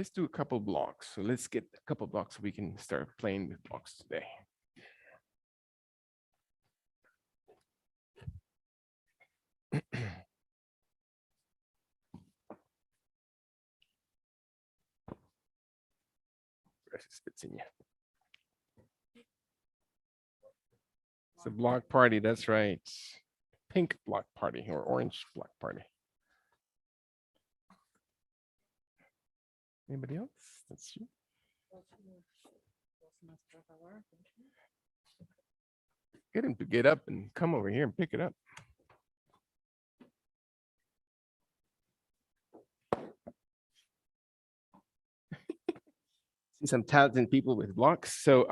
let's do a couple blocks. So let's get a couple blocks so we can start playing with blocks today. It's a block party, that's right. Pink block party or orange block party. Anybody else? That's you. Get him to get up and come over here and pick it up. See some talented people with blocks. So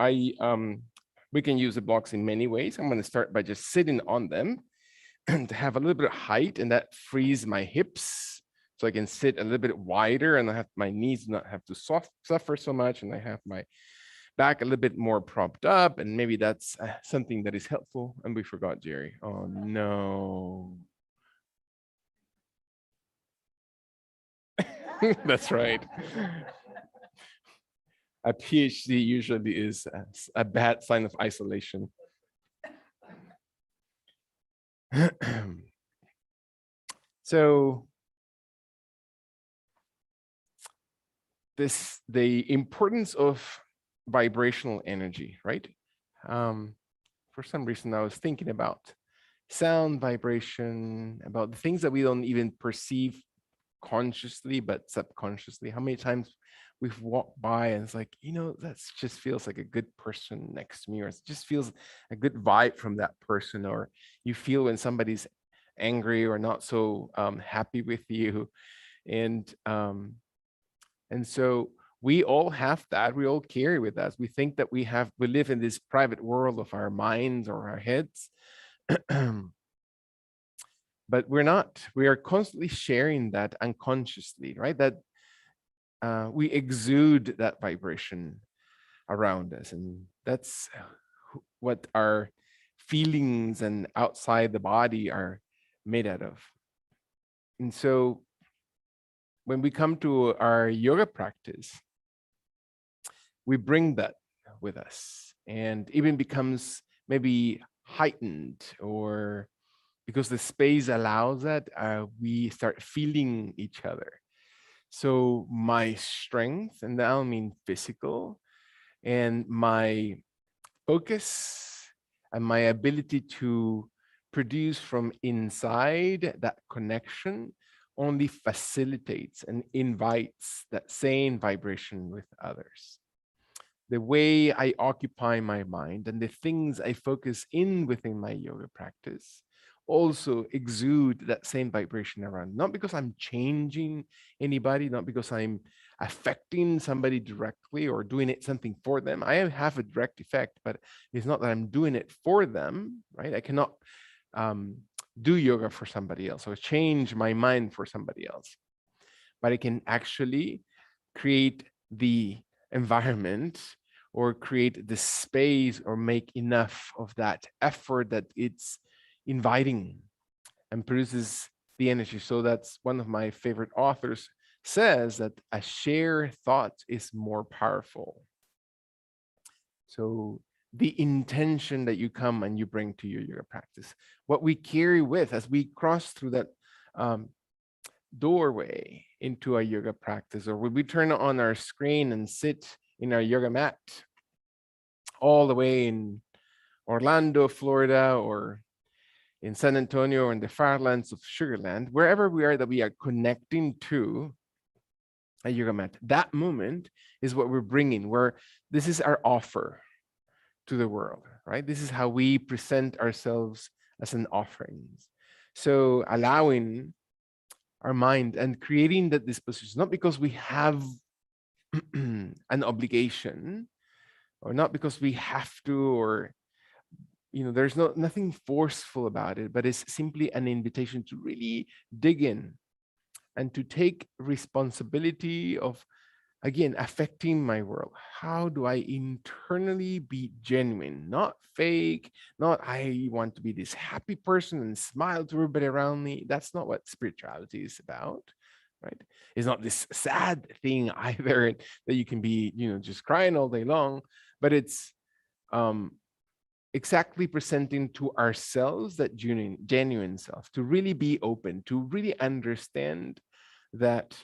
we can use the blocks in many ways. I'm going to start by just sitting on them to have a little bit of height, and that frees my hips so I can sit a little bit wider, and I have my knees not have to suffer so much, and I have my back a little bit more propped up, and maybe that's something that is helpful. And we forgot Jerry. Oh no. That's right. A PhD usually is a bad sign of isolation. So the importance of vibrational energy, right? For some reason, I was thinking about sound vibration, about the things that we don't even perceive consciously, but subconsciously. How many times we've walked by and it's like, that just feels like a good person next to me, or it just feels a good vibe from that person, or you feel when somebody's angry or not so happy with you. And so we all have that. We all carry with us. We think that we live in this private world of our minds or our heads. But we're not. We are constantly sharing that unconsciously, right? That we exude that vibration around us. And that's what our feelings and outside the body are made out of. And so when we come to our yoga practice, we bring that with us, and even becomes maybe heightened, or because the space allows that, we start feeling each other. So my strength, and I don't mean physical, and my focus and my ability to produce from inside that connection only facilitates and invites that same vibration with others. The way I occupy my mind and the things I focus in within my yoga practice also exude that same vibration around. Not because I'm changing anybody, not because I'm affecting somebody directly or doing something for them. I have a direct effect, but it's not that I'm doing it for them, right? I cannot do yoga for somebody else or change my mind for somebody else. But I can actually create the environment or create the space or make enough of that effort that it's inviting and produces the energy. So that's one of my favorite authors says that a shared thought is more powerful. So the intention that you come and you bring to your yoga practice, what we carry with as we cross through that doorway into our yoga practice, or when we turn on our screen and sit in our yoga mat all the way in Orlando, Florida, or in San Antonio, or in the farlands of Sugarland, wherever we are, that we are connecting to a yoga mat. That moment is what we're bringing, where this is our offer to the world, right? This is how we present ourselves as an offering. So allowing our mind and creating that disposition, not because we have an obligation, or not because we have to, or there's nothing forceful about it, but it's simply an invitation to really dig in and to take responsibility of, again, affecting my world. How do I internally be genuine, not fake, not I want to be this happy person and smile to everybody around me? That's not what spirituality is about. right? It's not this sad thing either that you can be, just crying all day long, but it's um, exactly presenting to ourselves that genuine self, to really be open, to really understand that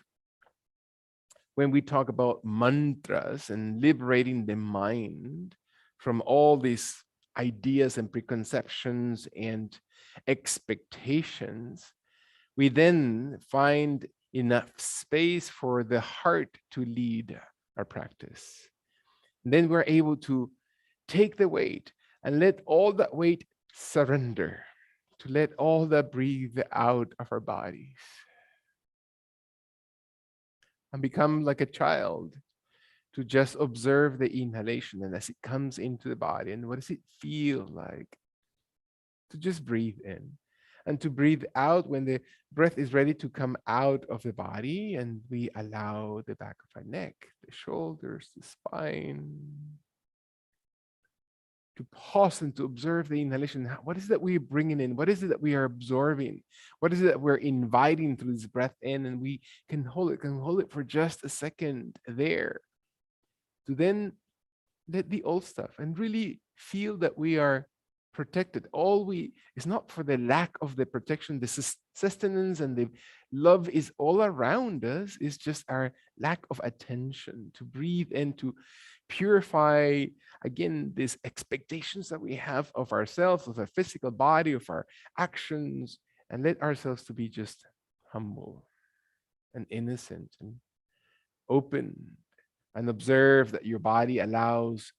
when we talk about mantras and liberating the mind from all these ideas and preconceptions and expectations, we then find enough space for the heart to lead our practice. And then we're able to take the weight and let all that weight surrender, to let all that breathe out of our bodies and become like a child, to just observe the inhalation and as it comes into the body, and what does it feel like to just breathe in and to breathe out when the breath is ready to come out of the body, and we allow the back of our neck, the shoulders, the spine to pause and to observe the inhalation. What is it that we're bringing in? What is it that we are absorbing? What is it that we're inviting through this breath in? And we can hold it for just a second there, to then let the old stuff and really feel that we are protected. All we is not for the lack of the protection, the sustenance and the love is all around us. It's just our lack of attention to breathe and to purify again these expectations that we have of ourselves, of our physical body, of our actions, and let ourselves to be just humble and innocent and open, and observe that your body allows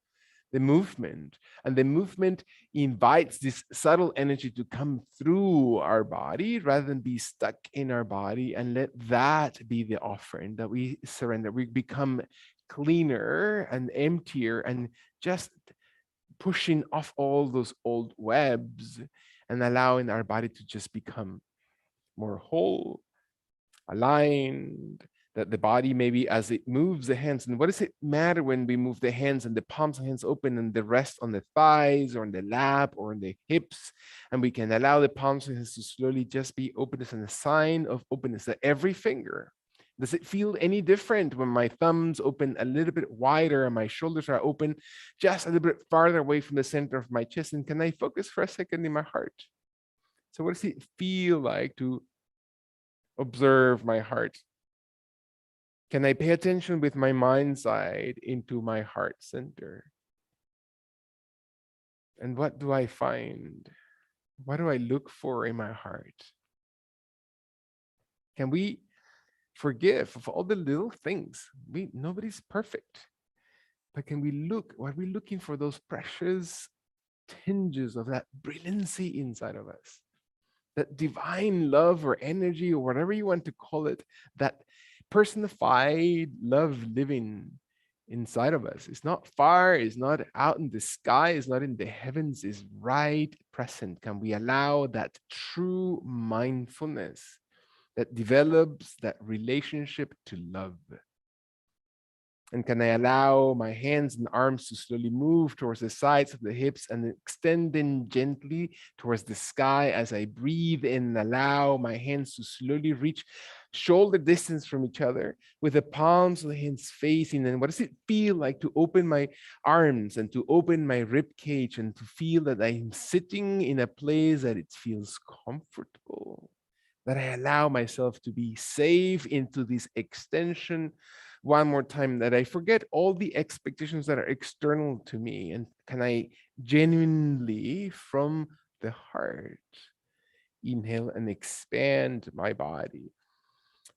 the movement, and the movement invites this subtle energy to come through our body rather than be stuck in our body, and let that be the offering that we surrender. We become cleaner and emptier and just pushing off all those old webs and allowing our body to just become more whole, aligned, that the body maybe as it moves the hands. And what does it matter when we move the hands and the palms of the hands open and the rest on the thighs or on the lap or on the hips? And we can allow the palms of the hands to slowly just be openness and a sign of openness at every finger. Does it feel any different when my thumbs open a little bit wider and my shoulders are open just a little bit farther away from the center of my chest? And can I focus for a second in my heart? So what does it feel like to observe my heart? Can I pay attention with my mind side into my heart center? And what do I find? What do I look for in my heart? Can we forgive of all the little things? Nobody's perfect. But can we look, are we looking for those precious tinges of that brilliancy inside of us? That divine love or energy or whatever you want to call it, that personified love living inside of us. It's not far, it's not out in the sky, it's not in the heavens, it's right present. Can we allow that true mindfulness that develops that relationship to love? And can I allow my hands and arms to slowly move towards the sides of the hips and extending gently towards the sky as I breathe in and allow my hands to slowly reach shoulder distance from each other with the palms of the hands facing? And what does it feel like to open my arms and to open my rib cage and to feel that I'm sitting in a place that it feels comfortable, that I allow myself to be safe into this extension one more time, that I forget all the expectations that are external to me, and can I genuinely from the heart inhale and expand my body,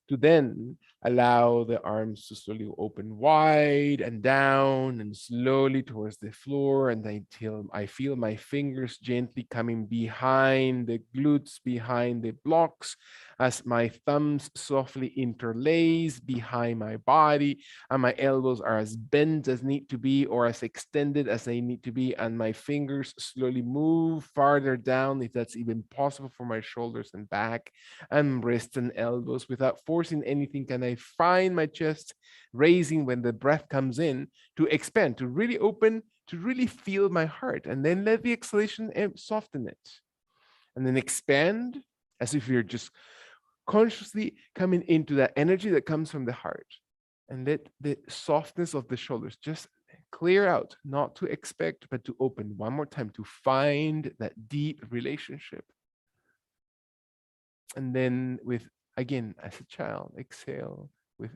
to then allow the arms to slowly open wide and down and slowly towards the floor, and until I feel my fingers gently coming behind the glutes, behind the blocks, as my thumbs softly interlace behind my body, and my elbows are as bent as need to be or as extended as they need to be, and my fingers slowly move farther down if that's even possible for my shoulders and back and wrists and elbows. Without forcing anything, can I find my chest raising when the breath comes in, to expand, to really open, to really feel my heart, and then let the exhalation soften it, and then expand as if you're just consciously coming into that energy that comes from the heart, and let the softness of the shoulders just clear out, not to expect, but to open one more time, to find that deep relationship. And then with, again, as a child, exhale with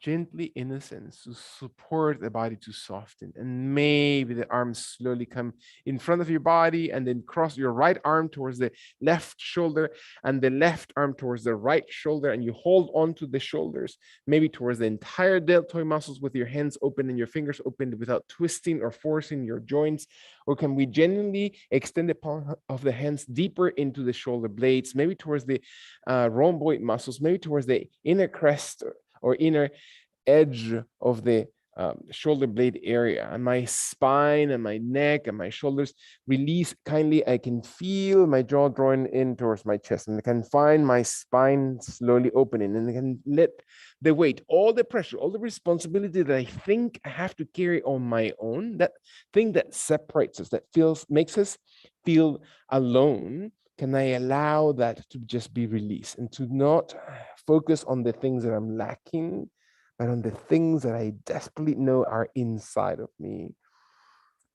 gently innocence to support the body to soften. And maybe the arms slowly come in front of your body, and then cross your right arm towards the left shoulder and the left arm towards the right shoulder. And you hold on to the shoulders, maybe towards the entire deltoid muscles with your hands open and your fingers open without twisting or forcing your joints. Or can we genuinely extend the palm of the hands deeper into the shoulder blades, maybe towards the rhomboid muscles, maybe towards the inner crest or inner edge of the shoulder blade area, and my spine and my neck and my shoulders release kindly. I can feel my jaw drawing in towards my chest, and I can find my spine slowly opening, and I can let the weight, all the pressure, all the responsibility that I think I have to carry on my own, that thing that separates us, that makes us feel alone, can I allow that to just be released and to not focus on the things that I'm lacking, but on the things that I desperately know are inside of me.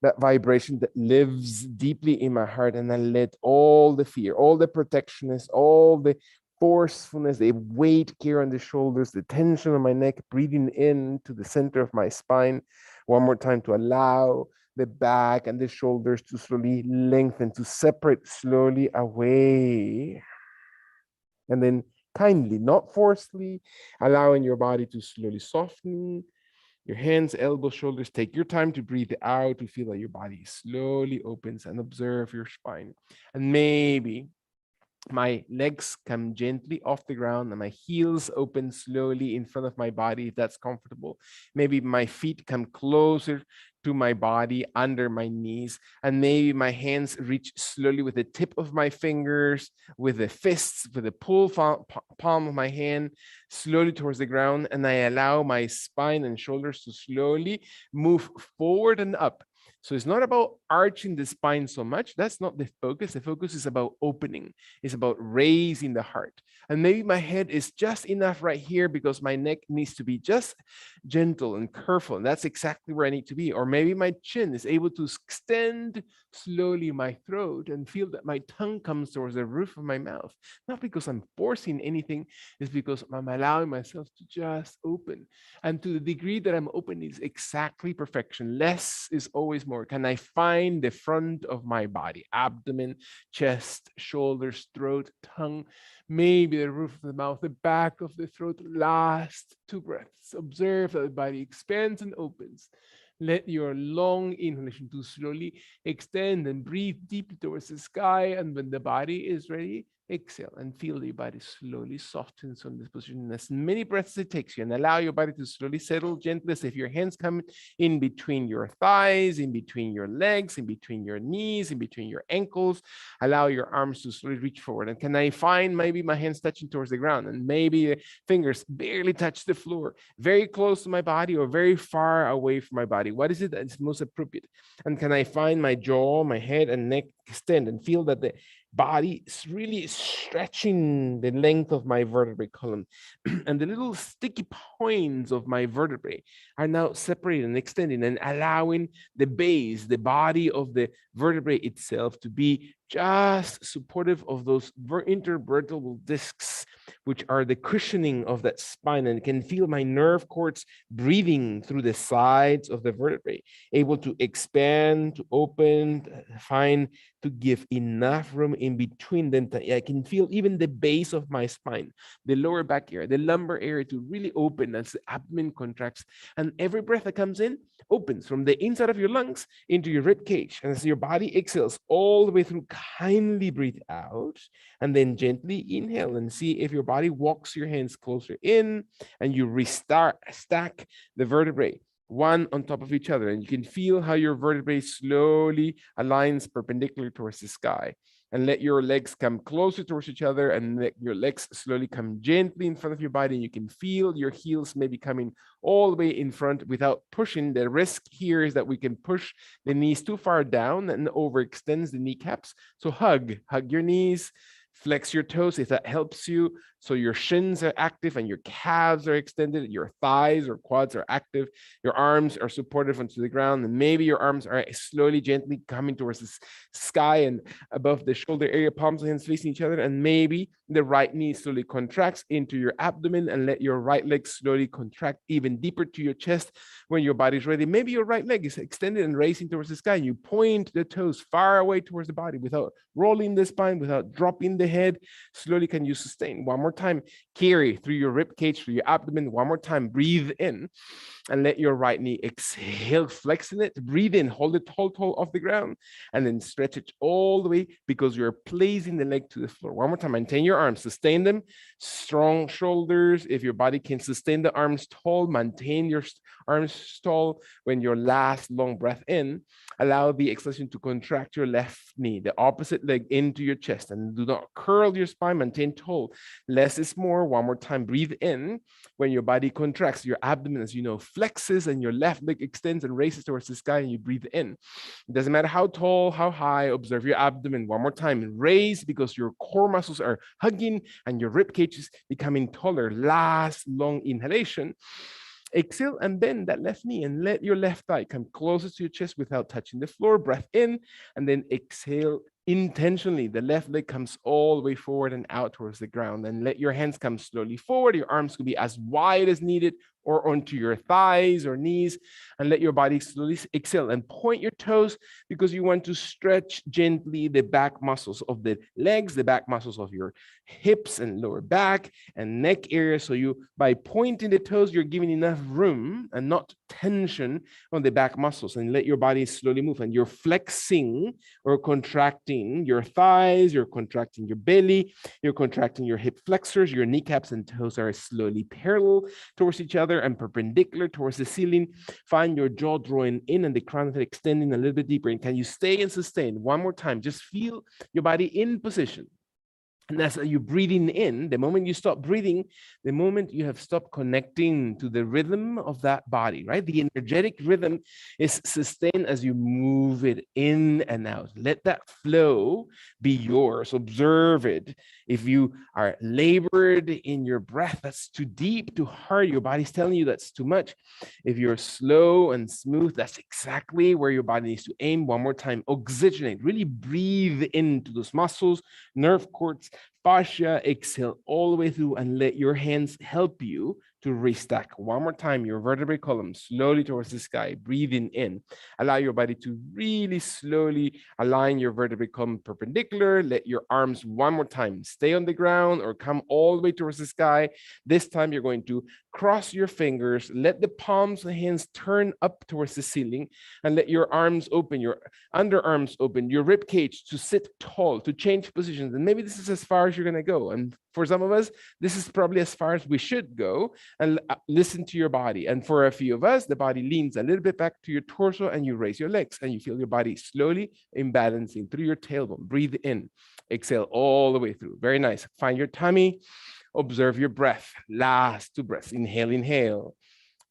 That vibration that lives deeply in my heart, and I let all the fear, all the protectionist, all the forcefulness, the weight here on the shoulders, the tension on my neck, breathing in to the center of my spine. One more time, to allow the back and the shoulders to slowly lengthen, to separate slowly away. And then kindly, not forcefully, allowing your body to slowly soften. Your hands, elbows, shoulders, take your time to breathe out, to feel that your body slowly opens, and observe your spine. And maybe my legs come gently off the ground and my heels open slowly in front of my body, if that's comfortable. Maybe my feet come closer to my body under my knees, and maybe my hands reach slowly with the tip of my fingers, with the fists, with the palm of my hand slowly towards the ground, and I allow my spine and shoulders to slowly move forward and up. So it's not about arching the spine so much. That's not the focus. The focus is about opening. It's about raising the heart. And maybe my head is just enough right here because my neck needs to be just gentle and careful. And that's exactly where I need to be. Or maybe my chin is able to extend slowly my throat and feel that my tongue comes towards the roof of my mouth. Not because I'm forcing anything, it's because I'm allowing myself to just open. And to the degree that I'm open is exactly perfection. Less is always more. Can I find the front of my body, abdomen, chest, shoulders, throat, tongue, maybe the roof of the mouth, the back of the throat? Last 2 breaths. Observe that the body expands and opens. Let your long inhalation to slowly extend and breathe deeply towards the sky. And when the body is ready, exhale and feel your body slowly softens on this position. As many breaths as it takes you, and allow your body to slowly settle gently, as if your hands come in between your thighs, in between your legs, in between your knees, in between your ankles. Allow your arms to slowly reach forward. And can I find maybe my hands touching towards the ground, and maybe the fingers barely touch the floor, very close to my body or very far away from my body? What is it that's most appropriate? And can I find my jaw, my head and neck extend, and feel that the body is really stretching the length of my vertebrae column, and the little sticky points of my vertebrae are now separated and extending, and allowing the base, the body of the vertebrae itself, to be just supportive of those intervertebral discs, which are the cushioning of that spine. And can feel my nerve cords breathing through the sides of the vertebrae, able to expand, to open, to give enough room in between them. I can feel even the base of my spine, the lower back area, the lumbar area, to really open as the abdomen contracts. And every breath that comes in opens from the inside of your lungs into your rib cage. And as your body exhales all the way through, kindly breathe out, and then gently inhale, and see if your body walks your hands closer in, and you stack the vertebrae one on top of each other, and you can feel how your vertebrae slowly aligns perpendicular towards the sky. And let your legs come closer towards each other, and let your legs slowly come gently in front of your body. And you can feel your heels maybe coming all the way in front without pushing. The risk here is that we can push the knees too far down and overextends the kneecaps. So hug your knees, flex your toes if that helps you, So your shins are active and your calves are extended, your thighs or quads are active, your arms are supported onto the ground, and maybe your arms are slowly, gently coming towards the sky and above the shoulder area, palms and hands facing each other, and maybe the right knee slowly contracts into your abdomen, and let your right leg slowly contract even deeper to your chest. When your body's ready, maybe your right leg is extended and raising towards the sky, and you point the toes far away towards the body without rolling the spine, without dropping the head. Slowly can you sustain? One more time, carry through your rib cage, through your abdomen. One more time, breathe in and let your right knee exhale, flexing it, breathe in, hold it tall off the ground, and then stretch it all the way because you're placing the leg to the floor. One more time, maintain your arms, sustain them, strong shoulders. If your body can sustain the arms tall, maintain your arms tall. When your last long breath in, allow the exhalation to contract your left knee, the opposite leg into your chest, and do not curl your spine, maintain tall. Less is more. One more time, breathe in. When your body contracts, your abdomen, as you know, flexes and your left leg extends and raises towards the sky, and you breathe in. It doesn't matter how tall, how high, observe your abdomen. One more time, raise because your core muscles are hugging and your rib cage is becoming taller. Last long inhalation. Exhale and bend that left knee and let your left thigh come closer to your chest without touching the floor. Breath in and then exhale intentionally. The left leg comes all the way forward and out towards the ground, and let your hands come slowly forward. Your arms could be as wide as needed or onto your thighs or knees, and let your body slowly exhale and point your toes because you want to stretch gently the back muscles of the legs, the back muscles of your hips and lower back and neck area. So you, by pointing the toes, you're giving enough room and not tension on the back muscles, and let your body slowly move, and you're flexing or contracting your thighs, you're contracting your belly, you're contracting your hip flexors, your kneecaps and toes are slowly parallel towards each other and perpendicular towards the ceiling. Find your jaw drawing in and the crown of it extending a little bit deeper. And can you stay and sustain? One more time, just feel your body in position. And as you're breathing in, the moment you stop breathing, the moment you have stopped connecting to the rhythm of that body, right? The energetic rhythm is sustained as you move it in and out. Let that flow be yours. Observe it. If you are labored in your breath, that's too deep, too hard. Your body's telling you that's too much. If you're slow and smooth, that's exactly where your body needs to aim. One more time, oxygenate. Really breathe into those muscles, nerve cords, fascia. Exhale all the way through and let your hands help you to restack. One more time, your vertebrae column slowly towards the sky, breathing in. Allow your body to really slowly align your vertebrae column perpendicular. Let your arms one more time stay on the ground or come all the way towards the sky. This time you're going to cross your fingers, let the palms of the hands turn up towards the ceiling, and let your arms open, your underarms open, your rib cage to sit tall, to change positions. And maybe this is as far as you're going to go. And for some of us, this is probably as far as we should go. And listen to your body. And for a few of us, the body leans a little bit back to your torso and you raise your legs and you feel your body slowly imbalancing through your tailbone. Breathe in, exhale all the way through. Very nice. Find your tummy. Observe your breath. Last two breaths. Inhale, inhale.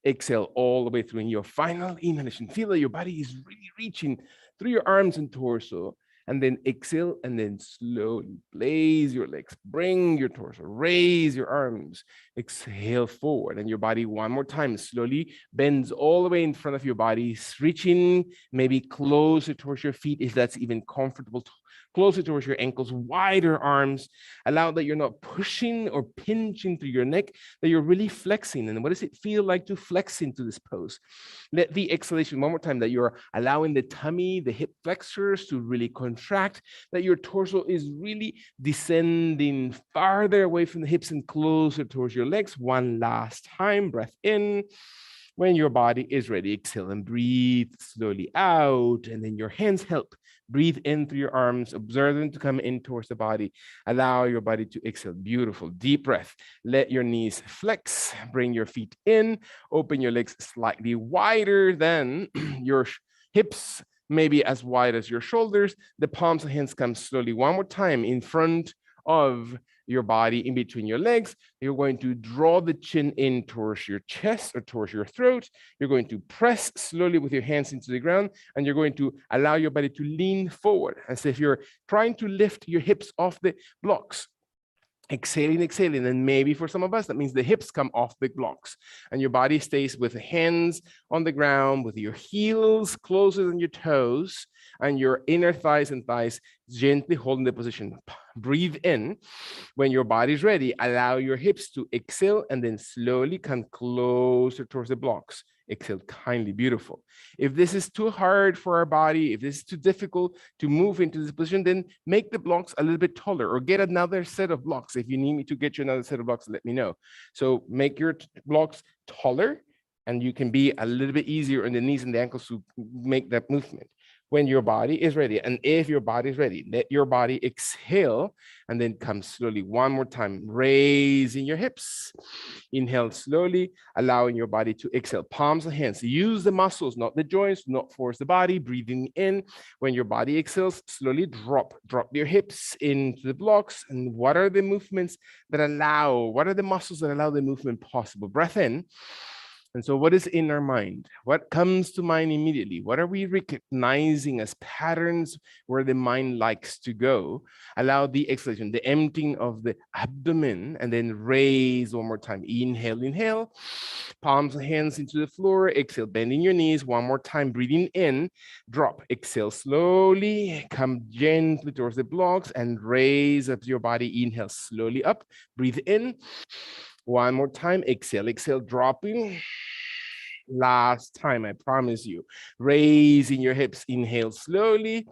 Exhale all the way through. In your final inhalation, feel that your body is really reaching through your arms and torso. And then exhale and then slowly blaze your legs. Bring your torso, raise your arms. Exhale forward, and your body one more time slowly bends all the way in front of your body, reaching maybe closer towards your feet if that's even comfortable, closer towards your ankles, wider arms. Allow that you're not pushing or pinching through your neck, that you're really flexing. And what does it feel like to flex into this pose? Let the exhalation one more time, that you're allowing the tummy, the hip flexors to really contract, that your torso is really descending farther away from the hips and closer towards your legs. One last time, breath in. When your body is ready, exhale and breathe slowly out. And then your hands help. Breathe in through your arms. Observe them to come in towards the body. Allow your body to exhale. Beautiful. Deep breath. Let your knees flex. Bring your feet in. Open your legs slightly wider than your hips, maybe as wide as your shoulders. The palms of hands come slowly one more time in front of your body, in between your legs. You're going to draw the chin in towards your chest or towards your throat. You're going to press slowly with your hands into the ground, and you're going to allow your body to lean forward as if you're trying to lift your hips off the blocks. Exhaling, exhaling. And maybe for some of us, that means the hips come off the blocks and your body stays with the hands on the ground, with your heels closer than your toes, and your inner thighs and thighs gently holding the position. Breathe in. When your body's ready, allow your hips to exhale and then slowly come closer towards the blocks. Exhale kindly, beautiful. If this is too hard for our body, if this is too difficult to move into this position, then make the blocks a little bit taller or get another set of blocks. If you need me to get you another set of blocks, let me know. So make your blocks taller and you can be a little bit easier on the knees and the ankles to make that movement. When your body is ready, and if your body is ready, let your body exhale and then come slowly one more time, raising your hips. Inhale slowly, allowing your body to exhale. Palms of hands, use the muscles, not the joints, not force the body. Breathing in. When your body exhales, slowly drop your hips into the blocks. And what are the movements that allow, what are the muscles that allow the movement possible? Breath in. And so what is in our mind? What comes to mind immediately? What are we recognizing as patterns where the mind likes to go? Allow the exhalation, the emptying of the abdomen, and then raise one more time. Inhale, inhale. Palms of hands into the floor. Exhale, bending your knees. One more time, breathing in. Drop. Exhale slowly. Come gently towards the blocks and raise up your body. Inhale slowly up. Breathe in. One more time. Exhale, exhale, dropping. Last time, I promise you. Raising your hips, inhale slowly,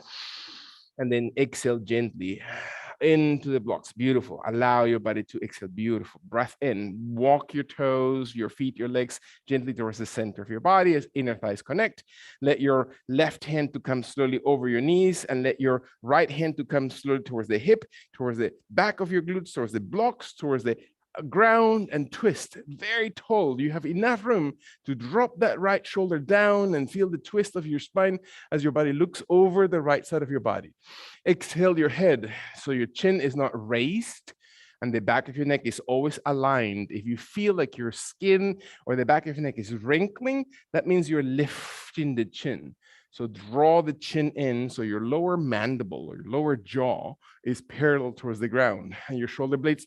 and then exhale gently into the blocks. Beautiful. Allow your body to exhale. Beautiful. Breath in. Walk your toes, your feet, your legs gently towards the center of your body as inner thighs connect. Let your left hand to come slowly over your knees and let your right hand to come slowly towards the hip, towards the back of your glutes, towards the blocks, towards the ground, and twist very tall. You have enough room to drop that right shoulder down and feel the twist of your spine as your body looks over the right side of your body. Exhale your head so your chin is not raised and the back of your neck is always aligned. If you feel like your skin or the back of your neck is wrinkling, that means you're lifting the chin. So draw the chin in so your lower mandible or your lower jaw is parallel towards the ground and your shoulder blades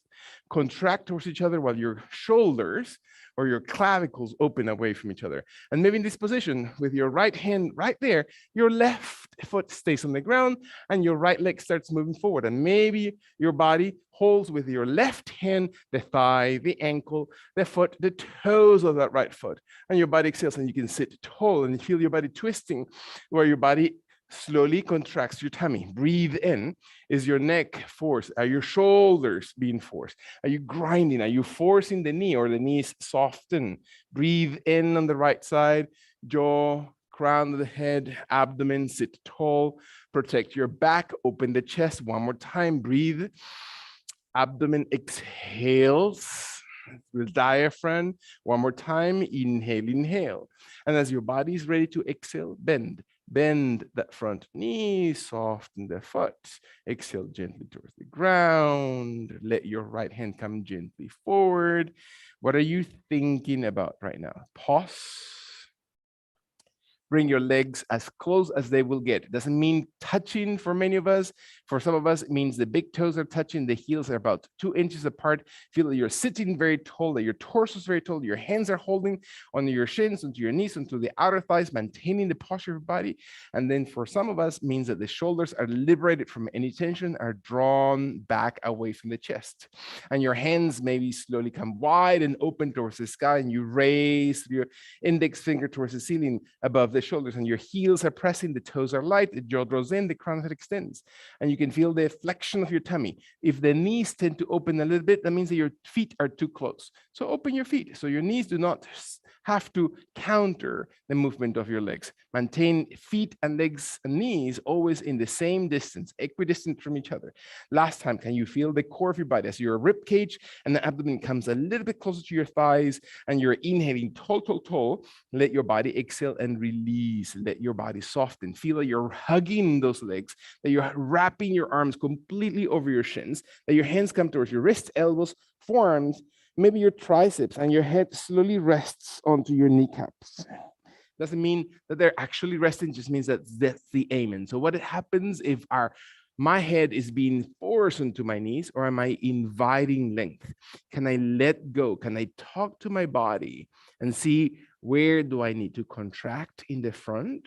contract towards each other while your shoulders or your clavicles open away from each other. And maybe in this position with your right hand right there, your left foot stays on the ground and your right leg starts moving forward. And maybe your body holds with your left hand, the thigh, the ankle, the foot, the toes of that right foot. And your body exhales and you can sit tall and feel your body twisting where your body slowly contracts your tummy. Breathe in. Is your neck forced? Are your shoulders being forced? Are you grinding? Are you forcing the knee or the knees soften? Breathe in on the right side, jaw, crown of the head, abdomen, sit tall. Protect your back, open the chest. One more time, breathe. Abdomen exhales. The diaphragm. One more time, inhale, inhale. And as your body is ready to exhale, bend. Bend that front knee, soften the foot. Exhale gently towards the ground. Let your right hand come gently forward. What are you thinking about right now? Pause. Bring your legs as close as they will get. It doesn't mean touching for many of us. For some of us, it means the big toes are touching, the heels are about 2 inches apart. Feel that you're sitting very tall, that your torso is very tall, your hands are holding onto your shins, onto your knees, onto the outer thighs, maintaining the posture of your body. And then for some of us, means that the shoulders are liberated from any tension, are drawn back away from the chest. And your hands maybe slowly come wide and open towards the sky, and you raise your index finger towards the ceiling above the shoulders, and your heels are pressing, the toes are light, the jaw draws in, the crown of the head extends, and you can feel the flexion of your tummy. If the knees tend to open a little bit, that means that your feet are too close. So open your feet so your knees do not have to counter the movement of your legs. Maintain feet and legs and knees always in the same distance, equidistant from each other. Last time, can you feel the core of your body as your rib cage and the abdomen comes a little bit closer to your thighs, and you're inhaling tall, tall, tall. Let your body exhale and release. Let your body soften. Feel that you're hugging those legs, that you're wrapping your arms completely over your shins, that your hands come towards your wrists, elbows, forearms, maybe your triceps, and your head slowly rests onto your kneecaps. Doesn't mean that they're actually resting, just means that that's the aim. And so what happens if our my head is being forced onto my knees, or am I inviting length? Can I let go? Can I talk to my body and see where do I need to contract in the front?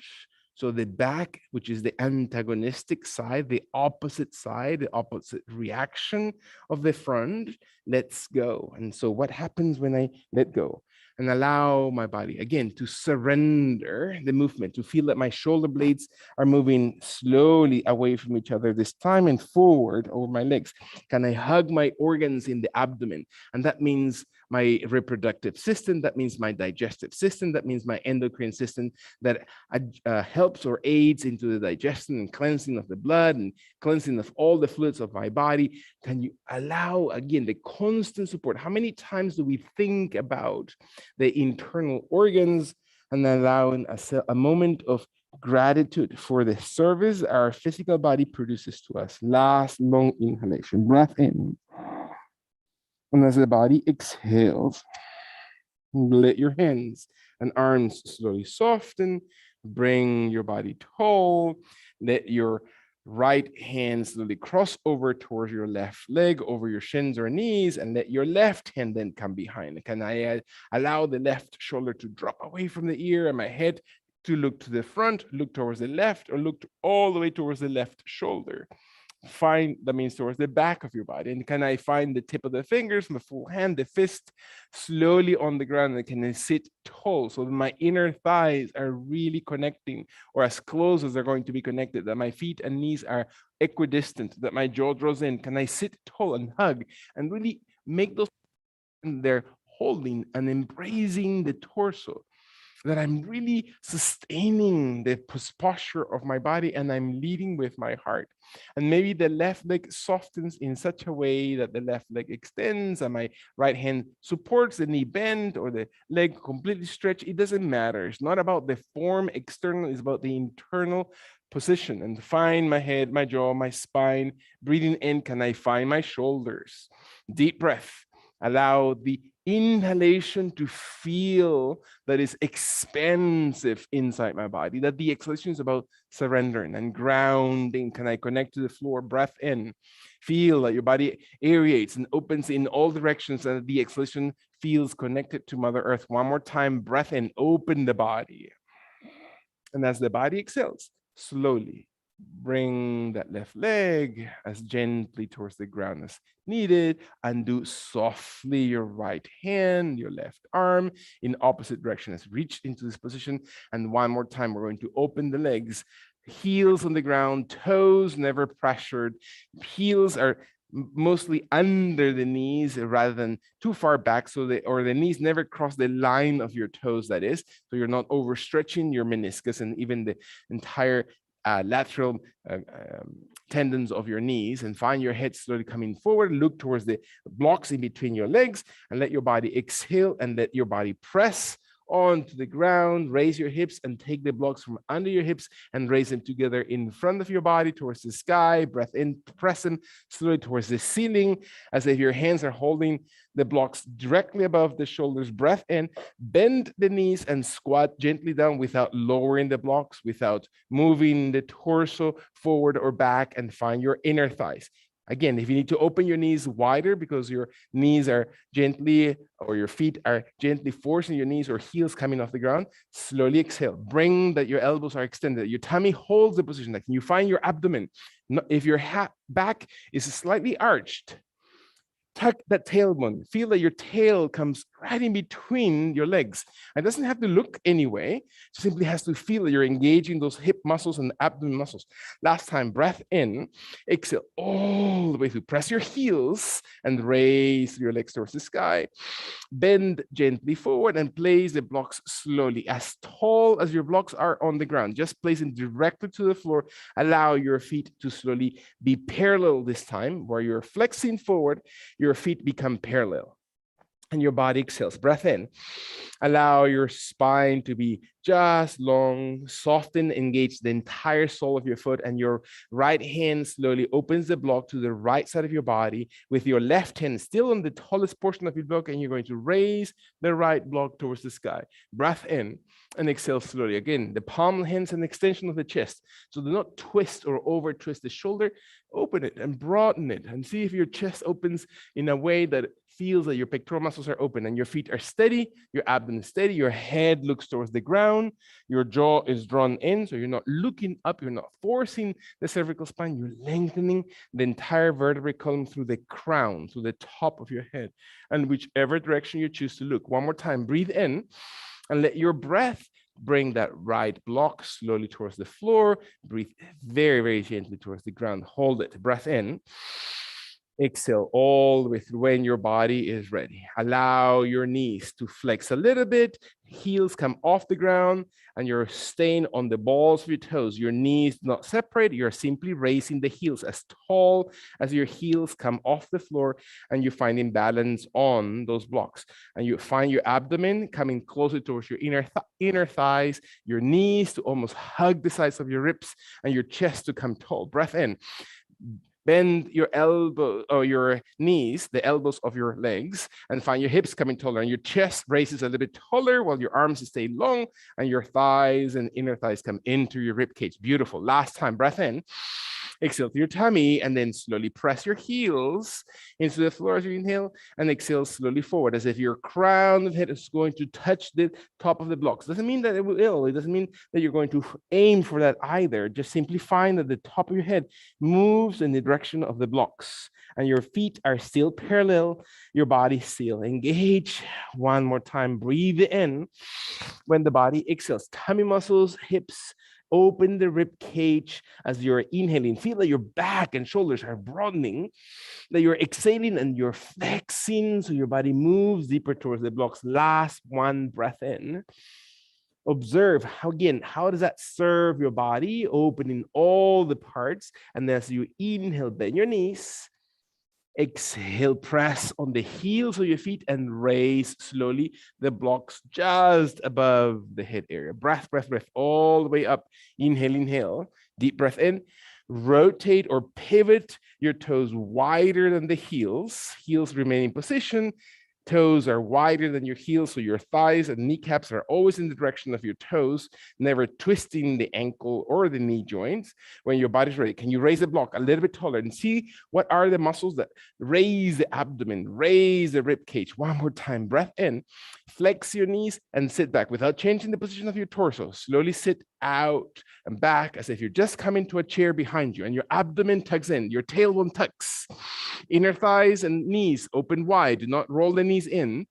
So the back, which is the antagonistic side, the opposite reaction of the front, lets go. And so what happens when I let go and allow my body, again, to surrender the movement, to feel that my shoulder blades are moving slowly away from each other this time and forward over my legs? Can I hug my organs in the abdomen? And that means my reproductive system, that means my digestive system, that means my endocrine system that helps or aids into the digestion and cleansing of the blood and cleansing of all the fluids of my body. Can you allow, again, the constant support? How many times do we think about the internal organs and allowing a moment of gratitude for the service our physical body produces to us? Last long inhalation, breath in. And as the body exhales, let your hands and arms slowly soften. Bring your body tall. Let your right hand slowly cross over towards your left leg, over your shins or knees, and let your left hand then come behind. Can I allow the left shoulder to drop away from the ear and my head to look to the front, look towards the left, or look all the way towards the left shoulder? Find, that means towards the back of your body. And can I find the tip of the fingers, the full hand, the fist slowly on the ground, and can I sit tall so that my inner thighs are really connecting, or as close as they're going to be connected, that my feet and knees are equidistant, that my jaw draws in? Can I sit tall and hug and really make those, they're holding and embracing the torso, that I'm really sustaining the posture of my body and I'm leading with my heart? And maybe the left leg softens in such a way that the left leg extends and my right hand supports the knee bend or the leg completely stretched. It doesn't matter. It's not about the form external, it's about the internal position. And find my head, my jaw, my spine. Breathing in, can I find my shoulders? Deep breath. Allow the inhalation to feel that is expansive inside my body, that the exhalation is about surrendering and grounding. Can I connect to the floor? Breath in. Feel that your body aerates and opens in all directions, and the exhalation feels connected to Mother Earth. One more time, breath in, open the body. And as the body exhales, slowly bring that left leg as gently towards the ground as needed. Undo softly your right hand, your left arm in opposite direction as reach into this position. And one more time, we're going to open the legs, heels on the ground, toes never pressured. Heels are mostly under the knees rather than too far back, so the knees never cross the line of your toes, that is, so you're not overstretching your meniscus and even the entire lateral tendons of your knees. And find your head slowly coming forward. Look towards the blocks in between your legs and let your body exhale and let your body press onto the ground. Raise your hips and take the blocks from under your hips and raise them together in front of your body towards the sky. Breath in, press them slowly towards the ceiling as if your hands are holding the blocks directly above the shoulders. Breath in, bend the knees and squat gently down without lowering the blocks, without moving the torso forward or back, and find your inner thighs. Again, if you need to open your knees wider because your knees are gently, or your feet are gently forcing your knees or heels coming off the ground, slowly exhale. Bring that your elbows are extended. Your tummy holds the position. Like, can you find your abdomen? If your back is slightly arched, tuck that tailbone. Feel that your tail comes right in between your legs. It doesn't have to look anyway. It simply has to feel that you're engaging those hip muscles and abdomen muscles. Last time, breath in, exhale all the way through. Press your heels and raise your legs towards the sky. Bend gently forward and place the blocks slowly, as tall as your blocks are on the ground. Just place them directly to the floor. Allow your feet to slowly be parallel this time, where you're flexing forward, your feet become parallel. and your body exhales. Breath in. Allow your spine to be just long, soften, engage the entire sole of your foot, and your right hand slowly opens the block to the right side of your body with your left hand still on the tallest portion of your block, and you're going to raise the right block towards the sky. Breath in and exhale slowly. Again, the palm hands an extension of the chest. So do not twist or over twist the shoulder. Open it and broaden it and see if your chest opens in a way that feels that your pectoral muscles are open and your feet are steady, your abdomen is steady, your head looks towards the ground, your jaw is drawn in, so you're not looking up, you're not forcing the cervical spine, you're lengthening the entire vertebrae column through the crown, through the top of your head, and whichever direction you choose to look. One more time, breathe in and let your breath bring that right block slowly towards the floor. Breathe very, very gently towards the ground. Hold it. Breath in. Exhale all the way through when your body is ready. Allow your knees to flex a little bit, heels come off the ground, and you're staying on the balls of your toes. Your knees do not separate. You're simply raising the heels as tall as your heels come off the floor, and you're finding balance on those blocks. And you find your abdomen coming closer towards your inner thighs, your knees to almost hug the sides of your ribs, and your chest to come tall. Breath in. Bend your elbow or your knees, the elbows of your legs, and find your hips coming taller, and your chest raises a little bit taller while your arms stay long, and your thighs and inner thighs come into your rib cage. Beautiful. Last time, breath in. Exhale through your tummy, and then slowly press your heels into the floor as you inhale, and exhale slowly forward as if your crown of head is going to touch the top of the blocks. Doesn't mean that it will ill. It doesn't mean that you're going to aim for that either. Just simply find that the top of your head moves in the direction of the blocks, and your feet are still parallel, your body still engaged. One more time, breathe in when the body exhales. Tummy muscles, hips, open the rib cage as you're inhaling. Feel that your back and shoulders are broadening, that you're exhaling and you're flexing, so your body moves deeper towards the blocks. Last one, breath in. Observe how, again, how does that serve your body, opening all the parts. And as you inhale, bend your knees. Exhale, press on the heels of your feet and raise slowly the blocks just above the head area. Breath, breath, breath, all the way up. Inhale, inhale. Deep breath in. Rotate or pivot your toes wider than the heels. Heels remain in position. Toes are wider than your heels, so your thighs and kneecaps are always in the direction of your toes, never twisting the ankle or the knee joints. When your body's ready, can you raise the block a little bit taller and see what are the muscles that raise the abdomen, raise the rib cage? One more time, breath in, flex your knees and sit back without changing the position of your torso. Slowly sit out and back as if you're just coming to a chair behind you, and your abdomen tucks in, your tailbone tucks. Inner thighs and knees open wide. Do not roll the knees in.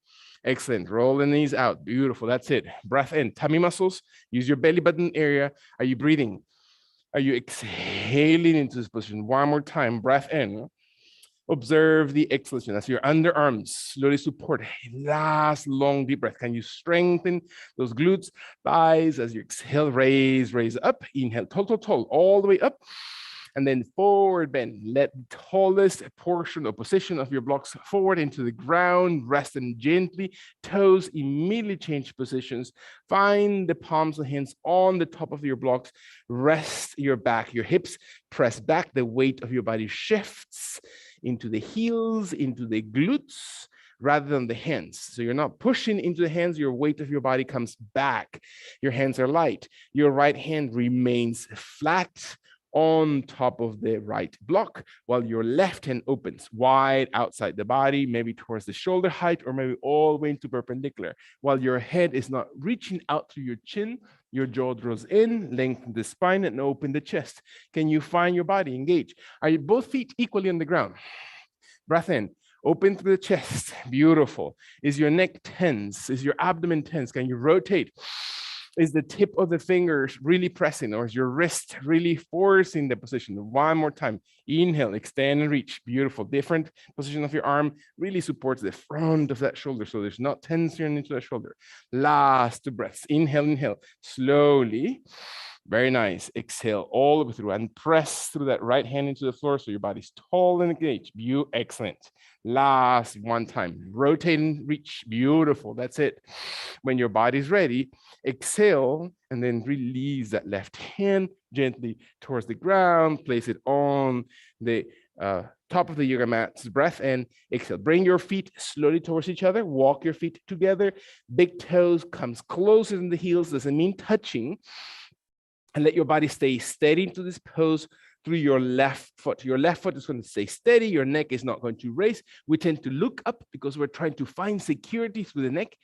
Excellent. Roll the knees out. Beautiful. That's it. Breath in. Tummy muscles. Use your belly button area. Are you breathing? Are you exhaling into this position? One more time. Breath in. Observe the exhalation as your underarms slowly support. Last long deep breath. Can you strengthen those glutes, thighs as you exhale? Raise up. Inhale, tall, all the way up. And then forward bend. Let the tallest portion or position of your blocks forward into the ground. Rest them gently. Toes immediately change positions. Find the palms of the hands on the top of your blocks. Rest your back, your hips. Press back. The weight of your body shifts into the heels, into the glutes, rather than the hands. So you're not pushing into the hands, your weight of your body comes back. Your hands are light. Your right hand remains flat on top of the right block, while your left hand opens wide outside the body, maybe towards the shoulder height, or maybe all the way into perpendicular. While your head is not reaching out through your chin, your jaw draws in, lengthen the spine, and open the chest. Can you find your body engage? Are you both feet equally on the ground? Breath in. Open through the chest. Beautiful. Is your neck tense? Is your abdomen tense? Can you rotate? Is the tip of the fingers really pressing, or is your wrist really forcing the position? One more time. Inhale, extend and reach. Beautiful. Different position of your arm really supports the front of that shoulder, so there's not tension into the shoulder. Last two breaths. Inhale, inhale. Slowly. Very nice. Exhale all the way through and press through that right hand into the floor so your body's tall and engaged. Excellent. Last one time. Rotate and reach. Beautiful. That's it. When your body's ready, exhale and then release that left hand gently towards the ground. Place it on the top of the yoga mat. Breath in, exhale. Bring your feet slowly towards each other. Walk your feet together. Big toes comes closer than the heels. Doesn't mean touching. And let your body stay steady into this pose through your left foot. Your left foot is going to stay steady. Your neck is not going to raise. We tend to look up because we're trying to find security through the neck.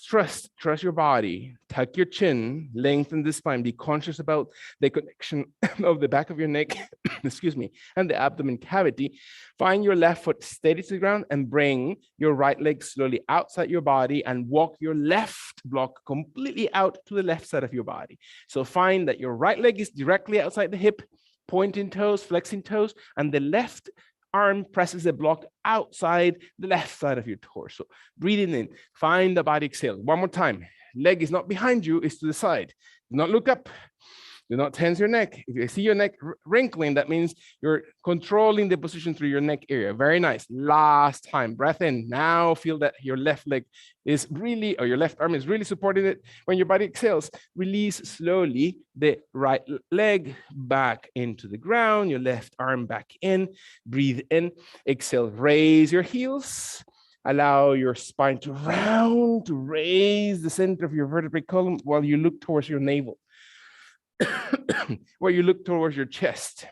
Trust your body. Tuck your chin, lengthen the spine. Be conscious about the connection of the back of your neck, excuse me, and the abdomen cavity. Find your left foot steady to the ground and bring your right leg slowly outside your body and walk your left block completely out to the left side of your body. So find that your right leg is directly outside the hip, pointing toes, flexing toes, and the left arm presses the block outside the left side of your torso. Breathing in, find the body exhale. One more time. Leg is not behind you, it's to the side. Do not look up. Do not tense your neck. If you see your neck wrinkling, that means you're controlling the position through your neck area. Very nice. Last time, breath in. Now feel that your left leg is really, or your left arm is really supporting it. When your body exhales, release slowly the right leg back into the ground, your left arm back in. Breathe in, exhale, raise your heels. Allow your spine to round, to raise the center of your vertebrae column while you look towards your navel. Where you look towards your chest.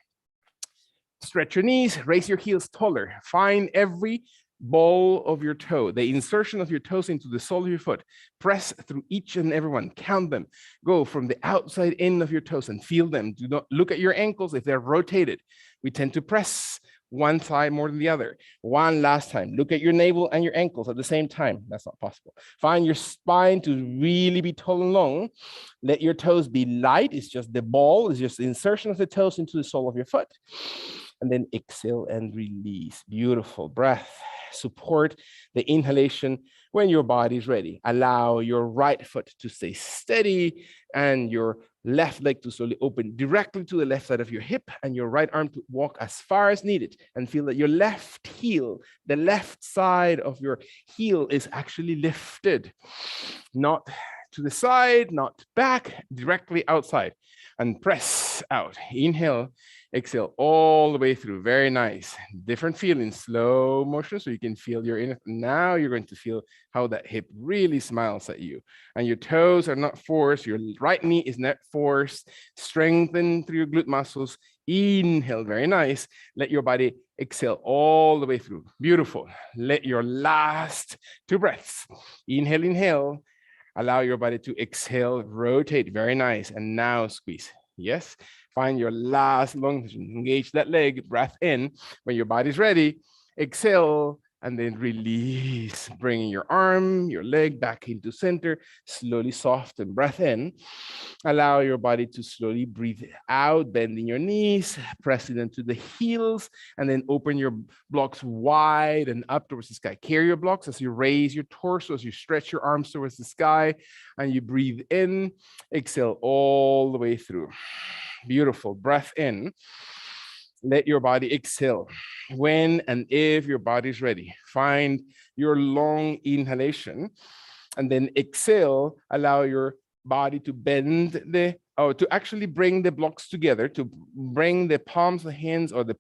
Stretch your knees, raise your heels taller. Find every ball of your toe, the insertion of your toes into the sole of your foot. Press through each and every one. Count them. Go from the outside in of your toes and feel them. Do not look at your ankles if they're rotated. We tend to press one side more than the other. One last time. Look at your navel and your ankles at the same time. That's not possible. Find your spine to really be tall and long. Let your toes be light. It's just the ball. It's just the insertion of the toes into the sole of your foot. And then exhale and release. Beautiful breath. Support the inhalation when your body is ready. Allow your right foot to stay steady and your left leg to slowly open directly to the left side of your hip and your right arm to walk as far as needed, and feel that your left heel, the left side of your heel is actually lifted, not to the side, not back, directly outside, and press out. Inhale, exhale all the way through. Very nice. Different feeling, slow motion, so you can feel your inner. Now you're going to feel how that hip really smiles at you. And your toes are not forced. Your right knee is not forced. Strengthen through your glute muscles. Inhale, very nice. Let your body exhale all the way through. Beautiful. Let your last 2 breaths. Inhale, inhale. Allow your body to exhale, rotate. Very nice. And now squeeze. Yes. Find your last long position. Engage that leg. Breath in. When your body's ready, exhale and then release. Bringing your arm, your leg back into center. Slowly soften. Breath in. Allow your body to slowly breathe out, bending your knees, pressing into the heels, and then open your blocks wide and up towards the sky. Carry your blocks as you raise your torso, as you stretch your arms towards the sky, and you breathe in. Exhale all the way through. Beautiful. Breath in. Let your body exhale. When and if your body's ready, find your long inhalation and then exhale. Allow your body to bend to actually bring the blocks together, to bring the palms of the hands or the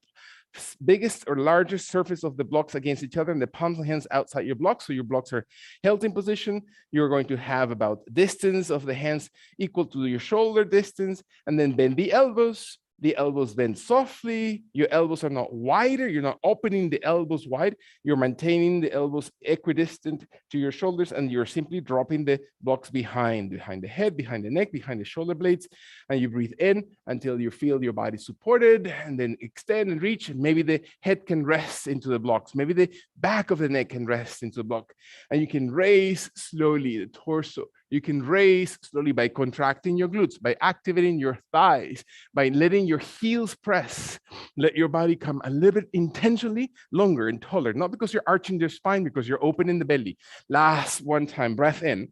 biggest or largest surface of the blocks against each other and the palms of the hands outside your blocks. So your blocks are held in position. You're going to have about distance of the hands equal to your shoulder distance, and then bend the elbows. The elbows bend softly. Your elbows are not wider. You're not opening the elbows wide. You're maintaining the elbows equidistant to your shoulders, and you're simply dropping the blocks behind the head, behind the neck, behind the shoulder blades. And you breathe in until you feel your body supported, and then extend and reach. And maybe the head can rest into the blocks. Maybe the back of the neck can rest into the block. And you can raise slowly the torso. You can raise slowly by contracting your glutes, by activating your thighs, by letting your heels press. Let your body come a little bit intentionally longer and taller, not because you're arching your spine, because you're opening the belly. Last one time, breath in.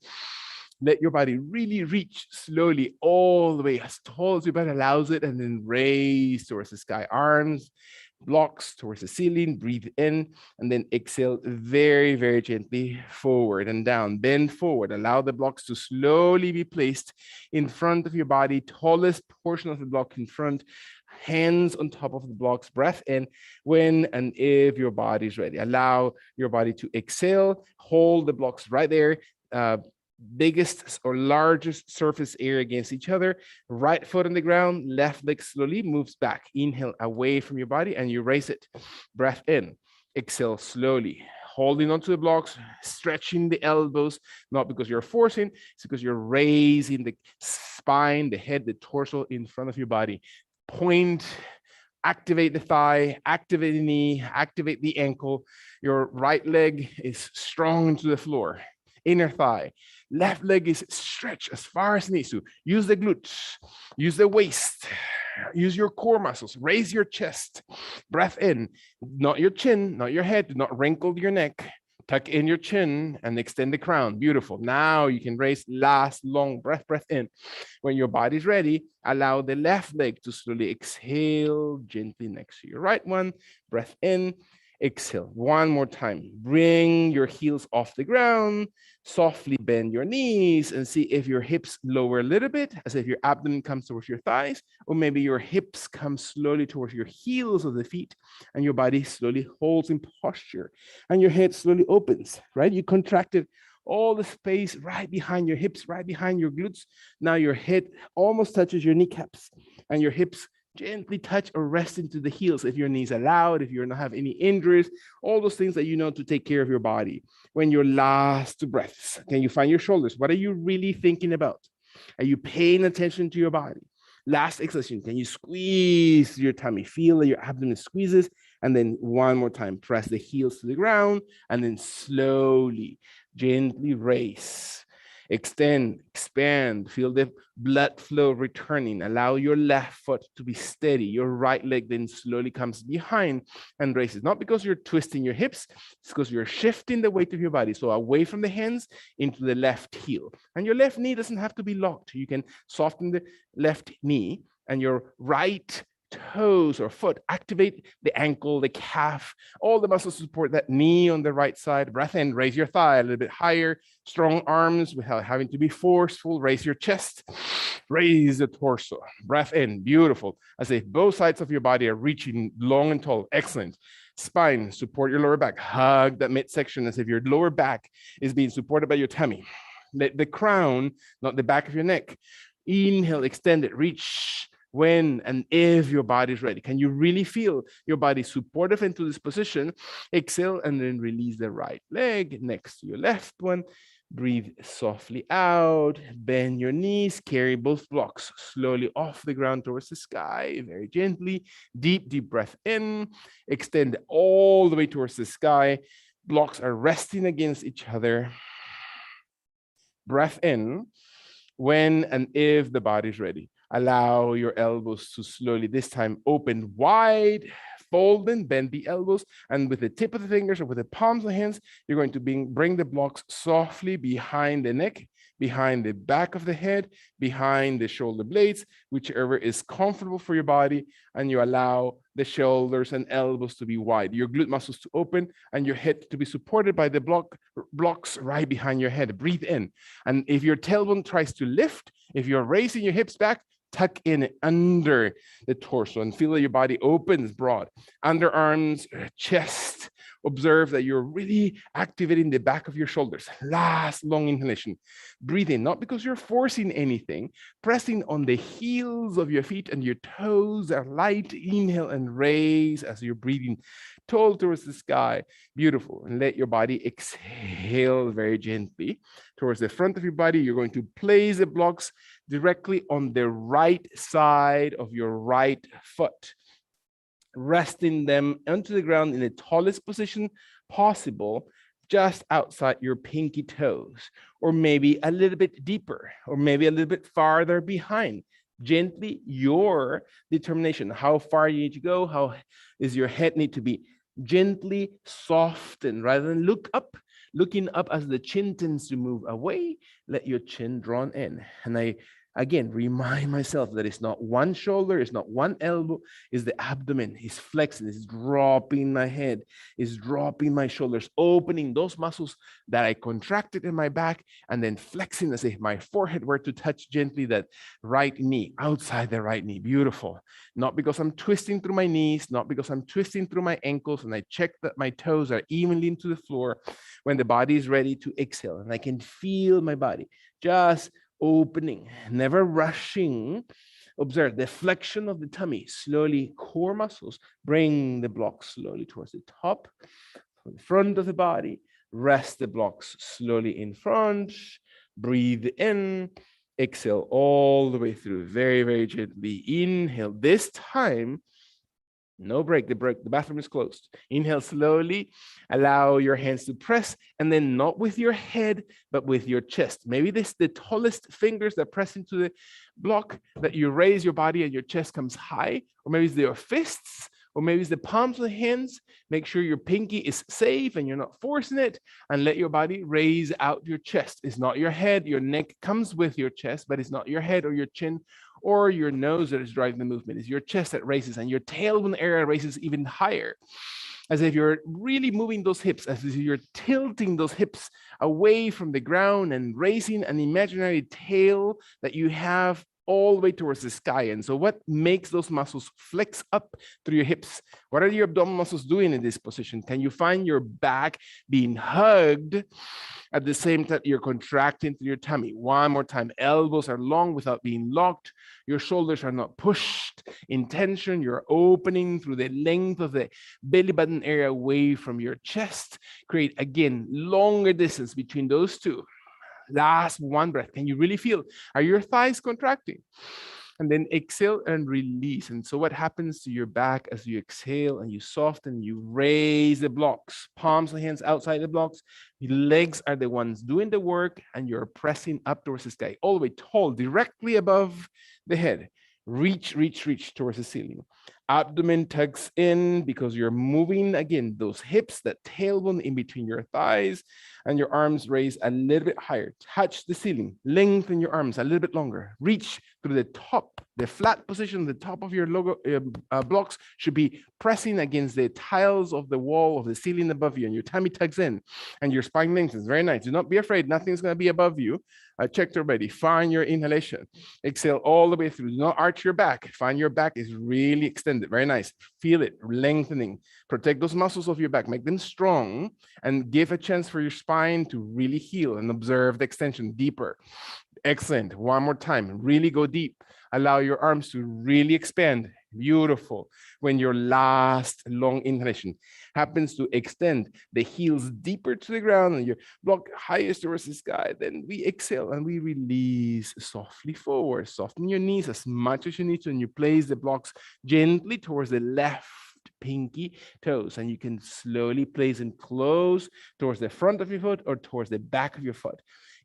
Let your body really reach slowly all the way as tall as your body allows it, and then raise towards the sky. Arms, blocks towards the ceiling. Breathe in, and then exhale very, very gently forward and down. Bend forward. Allow the blocks to slowly be placed in front of your body, tallest portion of the block in front, hands on top of the blocks. Breath in when and if your body is ready. Allow your body to exhale. Hold the blocks right there. Biggest or largest surface area against each other. Right foot on the ground, left leg slowly moves back. Inhale away from your body and you raise it. Breath in. Exhale slowly. Holding onto the blocks, stretching the elbows, not because you're forcing, it's because you're raising the spine, the head, the torso in front of your body. Point, activate the thigh, activate the knee, activate the ankle. Your right leg is strong into the floor. Inner thigh. Left leg is stretched as far as it needs to. Use the glutes, use the waist, use your core muscles, raise your chest. Breath in, not your chin, not your head, do not wrinkle your neck. Tuck in your chin and extend the crown. Beautiful. Now you can raise last long breath in. When your body's ready, allow the left leg to slowly exhale gently next to your right one. Breath in, exhale. One more time. Bring your heels off the ground. Softly bend your knees and see if your hips lower a little bit, as if your abdomen comes towards your thighs, or maybe your hips come slowly towards your heels of the feet and your body slowly holds in posture and your head slowly opens, right? You contracted all the space right behind your hips, right behind your glutes. Now your head almost touches your kneecaps and your hips gently touch or rest into the heels if your knees allowed, if you don't have any injuries, all those things that you know to take care of your body. When your last two breaths, can you find your shoulders? What are you really thinking about? Are you paying attention to your body? Last exhalation, can you squeeze your tummy? Feel that your abdomen squeezes, and then one more time, press the heels to the ground, and then slowly, gently raise. Extend, expand, feel the blood flow returning. Allow your left foot to be steady. Your right leg then slowly comes behind and raises. Not because you're twisting your hips, it's because you're shifting the weight of your body. So away from the hands into the left heel. And your left knee doesn't have to be locked. You can soften the left knee and your right toes or foot, activate the ankle, the calf, all the muscles to support that knee on the right side. Breath in, raise your thigh a little bit higher, strong arms without having to be forceful. Raise your chest, raise the torso. Breath in, beautiful. As if both sides of your body are reaching long and tall. Excellent. Spine, support your lower back. Hug that midsection as if your lower back is being supported by your tummy. Let the crown, not the back of your neck. Inhale, extend it, reach. When and if your body is ready. Can you really feel your body supportive into this position? Exhale and then release the right leg next to your left one. Breathe softly out, bend your knees, carry both blocks slowly off the ground towards the sky, very gently. Deep, deep breath in, extend all the way towards the sky. Blocks are resting against each other. Breath in, when and if the body is ready. Allow your elbows to slowly, this time, open wide, fold and bend the elbows. And with the tip of the fingers or with the palms of the hands, you're going to bring the blocks softly behind the neck, behind the back of the head, behind the shoulder blades, whichever is comfortable for your body. And you allow the shoulders and elbows to be wide, your glute muscles to open, and your head to be supported by the blocks right behind your head. Breathe in. And if your tailbone tries to lift, if you're raising your hips back, tuck in under the torso and feel that your body opens broad. Underarms, chest. Observe that you're really activating the back of your shoulders. Last long inhalation. Breathe in, not because you're forcing anything, pressing on the heels of your feet and your toes are light. Inhale and raise as you're breathing tall towards the sky. Beautiful. And let your body exhale very gently towards the front of your body. You're going to place the blocks directly on the right side of your right foot, resting them onto the ground in the tallest position possible, just outside your pinky toes, or maybe a little bit deeper, or maybe a little bit farther behind. Gently, your determination, how far you need to go, how is your head need to be gently softened. Rather than look up, Looking up as the chin tends to move away, let your chin drawn in. And I, again, remind myself that it's not one shoulder, it's not one elbow, it's the abdomen. It's flexing, it's dropping my head, it's dropping my shoulders, opening those muscles that I contracted in my back, and then flexing as if my forehead were to touch gently that right knee, outside the right knee. Beautiful. Not because I'm twisting through my knees, not because I'm twisting through my ankles, and I check that my toes are evenly into the floor when the body is ready to exhale. And I can feel my body just opening, never rushing. Observe the flexion of the tummy, slowly core muscles, bring the blocks slowly towards the top, from the front of the body, rest the blocks slowly in front, breathe in, exhale all the way through, very, very gently. Inhale, this time, no break, the bathroom is closed. Inhale slowly, allow your hands to press, and then not with your head, but with your chest. Maybe this the tallest fingers that press into the block, that you raise your body and your chest comes high, or maybe it's your fists, or maybe it's the palms of the hands. Make sure your pinky is safe and you're not forcing it, and let your body raise out your chest. It's not your head, your neck comes with your chest, but it's not your head or your chin or your nose that is driving the movement. It's your chest that raises, and your tailbone area raises even higher, as if you're really moving those hips, as if you're tilting those hips away from the ground and raising an imaginary tail that you have all the way towards the sky. And so what makes those muscles flex up through your hips? What are your abdominal muscles doing in this position? Can you find your back being hugged at the same time you're contracting through your tummy? One more time. Elbows are long without being locked. Your shoulders are not pushed in tension. You're opening through the length of the belly button area away from your chest. Create, again, longer distance between those two. Last one breath. Can you really feel? Are your thighs contracting? And then exhale and release. And so what happens to your back as you exhale and you soften, you raise the blocks, palms of the hands outside the blocks. Your legs are the ones doing the work, and you're pressing up towards the sky, all the way tall, directly above the head. Reach, reach, reach towards the ceiling. Abdomen tucks in because you're moving, again, those hips, that tailbone in between your thighs, and your arms raise a little bit higher. Touch the ceiling. Lengthen your arms a little bit longer. Reach through the top, the flat position, the top of your blocks should be pressing against the tiles of the wall of the ceiling above you, and your tummy tucks in and your spine lengthens. Very nice. Do not be afraid. Nothing's going to be above you. I checked already. Find your inhalation. Exhale all the way through. Do not arch your back. Find your back is really extended. Very nice. Feel it lengthening. Protect those muscles of your back. Make them strong, and give a chance for your spine to really heal, and observe the extension deeper. Excellent. One more time. Really go deep. Allow your arms to really expand. Beautiful. When your last long inhalation happens to extend the heels deeper to the ground and your block highest towards the sky, then we exhale and we release softly forward. Soften your knees as much as you need to, and you place the blocks gently towards the left pinky toes, and you can slowly place them close towards the front of your foot or towards the back of your foot.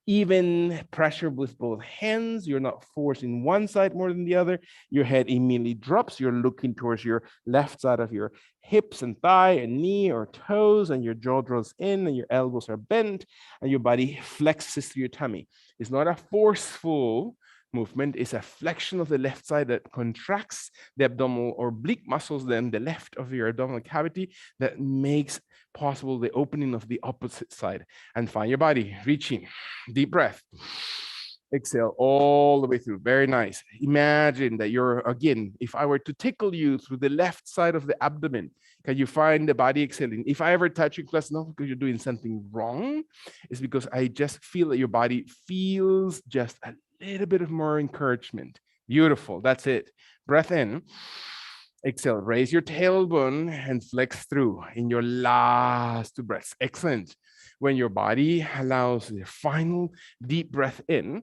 Even pressure with both hands. You're not forcing one side more than the other. Your head immediately drops. You're looking towards your left side of your hips and thigh and knee or toes, and your jaw draws in and your elbows are bent and your body flexes through your tummy. It's not a forceful movement. Is a flexion of the left side that contracts the abdominal or oblique muscles, then the left of your abdominal cavity, that makes possible the opening of the opposite side. And find your body reaching. Deep breath. Exhale all the way through. Very nice. Imagine that you're, again, if I were to tickle you through the left side of the abdomen, can you find the body exhaling? If I ever touch you in class, not because you're doing something wrong, it's because I just feel that your body feels just a little bit of more encouragement. Beautiful. That's it. Breath in. Exhale. Raise your tailbone and flex through in your last two breaths. Excellent. When your body allows the final deep breath in,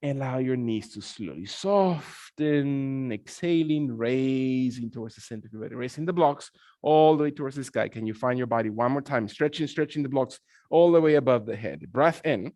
allow your knees to slowly soften, exhaling, raising towards the center of your body, raising the blocks all the way towards the sky. Can you find your body one more time? Stretching the blocks all the way above the head. Breath in.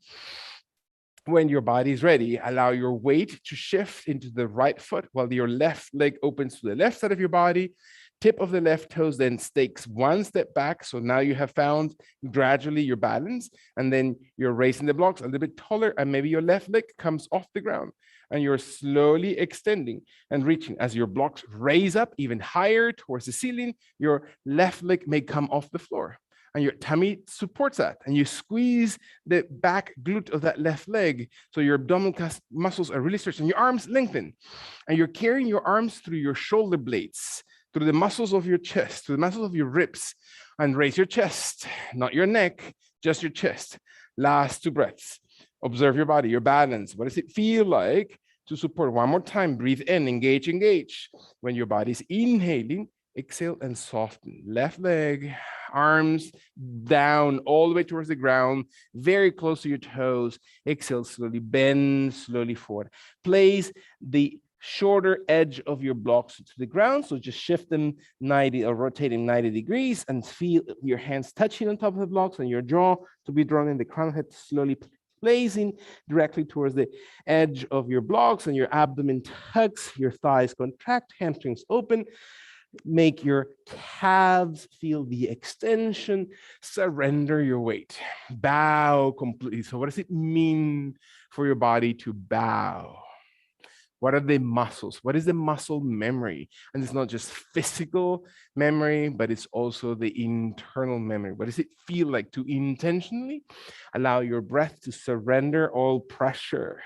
When your body is ready, allow your weight to shift into the right foot while your left leg opens to the left side of your body. Tip of the left toes then takes one step back. So now you have found gradually your balance, and then you're raising the blocks a little bit taller, and maybe your left leg comes off the ground, and you're slowly extending and reaching. As your blocks raise up even higher towards the ceiling, your left leg may come off the floor, and your tummy supports that, and you squeeze the back glute of that left leg so your abdominal muscles are really stretched and your arms lengthen, and you're carrying your arms through your shoulder blades, through the muscles of your chest, through the muscles of your ribs, and raise your chest, not your neck, just your chest. Last 2 breaths. Observe your body, your balance. What does it feel like to support? One more time. Breathe in, engage, engage. When your body's inhaling, exhale and soften. Left leg, arms down all the way towards the ground, very close to your toes. Exhale, slowly bend, slowly forward. Place the shorter edge of your blocks to the ground. So just shift them 90 or rotate them 90 degrees and feel your hands touching on top of the blocks and your jaw to be drawn in, the crown of the head slowly placing directly towards the edge of your blocks, and your abdomen tucks, your thighs contract, hamstrings open. Make your calves feel the extension. Surrender your weight. Bow completely. So what does it mean for your body to bow? What are the muscles? What is the muscle memory? And it's not just physical memory, but it's also the internal memory. What does it feel like to intentionally allow your breath to surrender all pressure?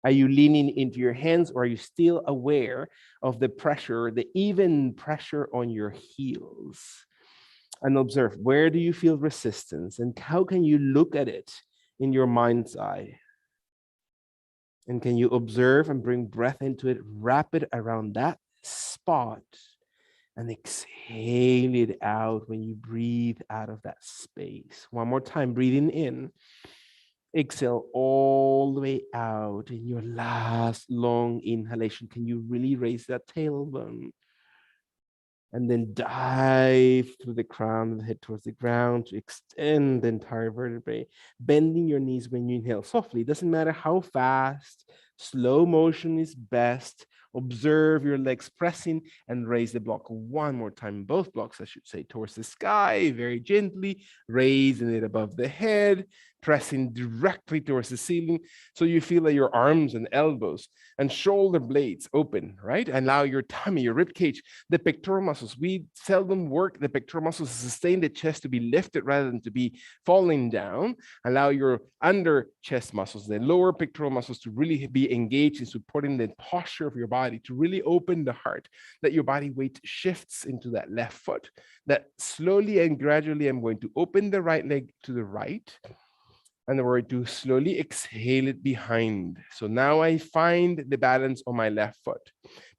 Are you leaning into your hands, or are you still aware of the pressure, the even pressure on your heels? And observe, where do you feel resistance, and how can you look at it in your mind's eye? And can you observe and bring breath into it, wrap it around that spot, and exhale it out when you breathe out of that space. One more time, breathing in. Exhale all the way out. In your last long inhalation, can you really raise that tailbone? And then dive through the crown of the head towards the ground to extend the entire vertebrae, bending your knees when you inhale softly. It doesn't matter how fast, slow motion is best. Observe your legs pressing and raise the block one more time. Both blocks, I should say, towards the sky, very gently, raising it above the head, pressing directly towards the ceiling. So you feel that your arms and elbows and shoulder blades open, right? Allow your tummy, your rib cage, the pectoral muscles. We seldom work the pectoral muscles to sustain the chest to be lifted rather than to be falling down. Allow your under chest muscles, the lower pectoral muscles, to really be engaged in supporting the posture of your body, to really open the heart, that your body weight shifts into that left foot, that slowly and gradually I'm going to open the right leg to the right, and we're going to slowly exhale it behind. So now I find the balance on my left foot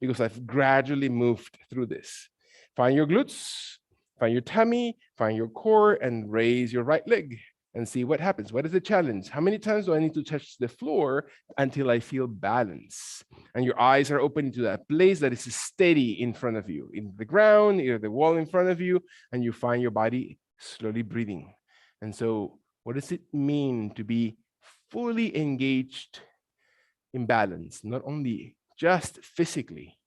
because I've gradually moved through this. Find your glutes, find your tummy, find your core, and raise your right leg and see what happens. What is the challenge? How many times do I need to touch the floor until I feel balance? And your eyes are open to that place that is steady in front of you, in the ground, either the wall in front of you, and you find your body slowly breathing. And so what does it mean to be fully engaged in balance? Not only just physically,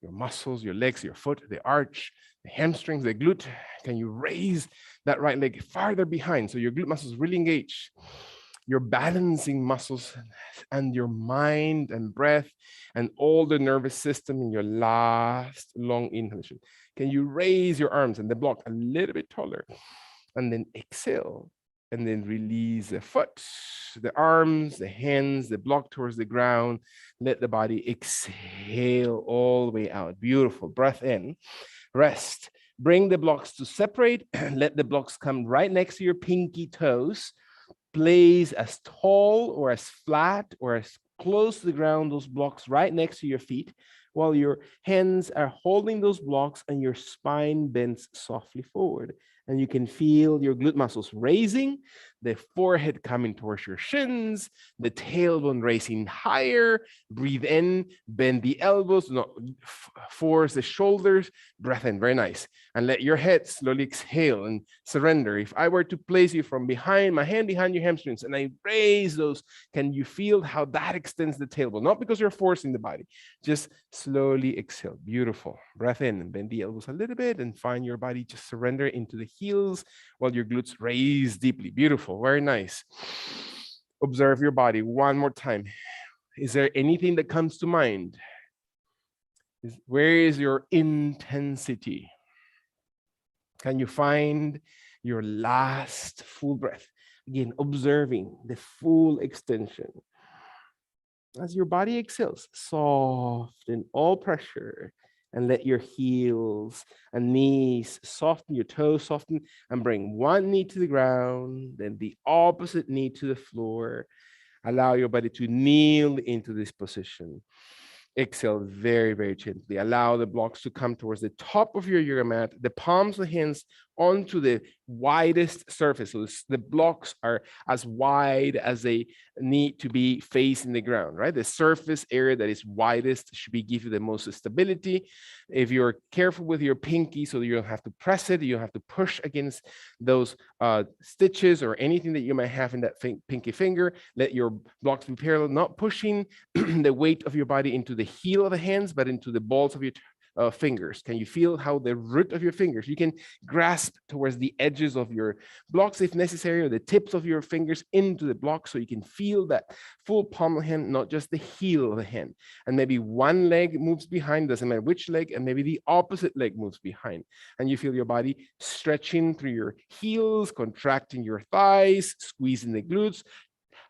your muscles, your legs, your foot, the arch, the hamstrings, the glute. Can you raise that right leg farther behind so your glute muscles really engage? Your balancing muscles and your mind and breath and all the nervous system in your last long inhalation. Can you raise your arms and the block a little bit taller? And then exhale. And then release the foot, the arms, the hands, the block towards the ground. Let the body exhale all the way out. Beautiful. Breath in. Rest. Bring the blocks to separate. Let the blocks come right next to your pinky toes. Place as tall or as flat or as close to the ground, those blocks right next to your feet, while your hands are holding those blocks and your spine bends softly forward. And you can feel your glute muscles raising, the forehead coming towards your shins, the tailbone raising higher. Breathe in, bend the elbows, not force the shoulders, breath in, very nice. And let your head slowly exhale and surrender. If I were to place you from behind, my hand behind your hamstrings, and I raise those, can you feel how that extends the tailbone? Not because you're forcing the body, just slowly exhale. Beautiful. Breath in and bend the elbows a little bit and find your body just surrender into the heels while your glutes raise deeply. Beautiful. Very nice. Observe your body one more time. Is there anything that comes to mind? Where is your intensity? Can you find your last full breath? Again, observing the full extension. As your body exhales, soften all pressure and let your heels and knees soften, your toes soften, and bring one knee to the ground, then the opposite knee to the floor. Allow your body to kneel into this position. Exhale very, very gently. Allow the blocks to come towards the top of your yoga mat, the palms of the hands onto the widest surface. So the blocks are as wide as they need to be facing the ground, right? The surface area that is widest should be give you the most stability. If you're careful with your pinky so that you don't have to press it, you don't have to push against those stitches or anything that you might have in that pinky finger, let your blocks be parallel, not pushing the weight of your body into the heel of the hands, but into the balls of your fingers. Can you feel how the root of your fingers, you can grasp towards the edges of your blocks if necessary, or the tips of your fingers into the block so you can feel that full palm of the hand, not just the heel of the hand. And maybe one leg moves behind, doesn't matter which leg, and maybe the opposite leg moves behind. And you feel your body stretching through your heels, contracting your thighs, squeezing the glutes,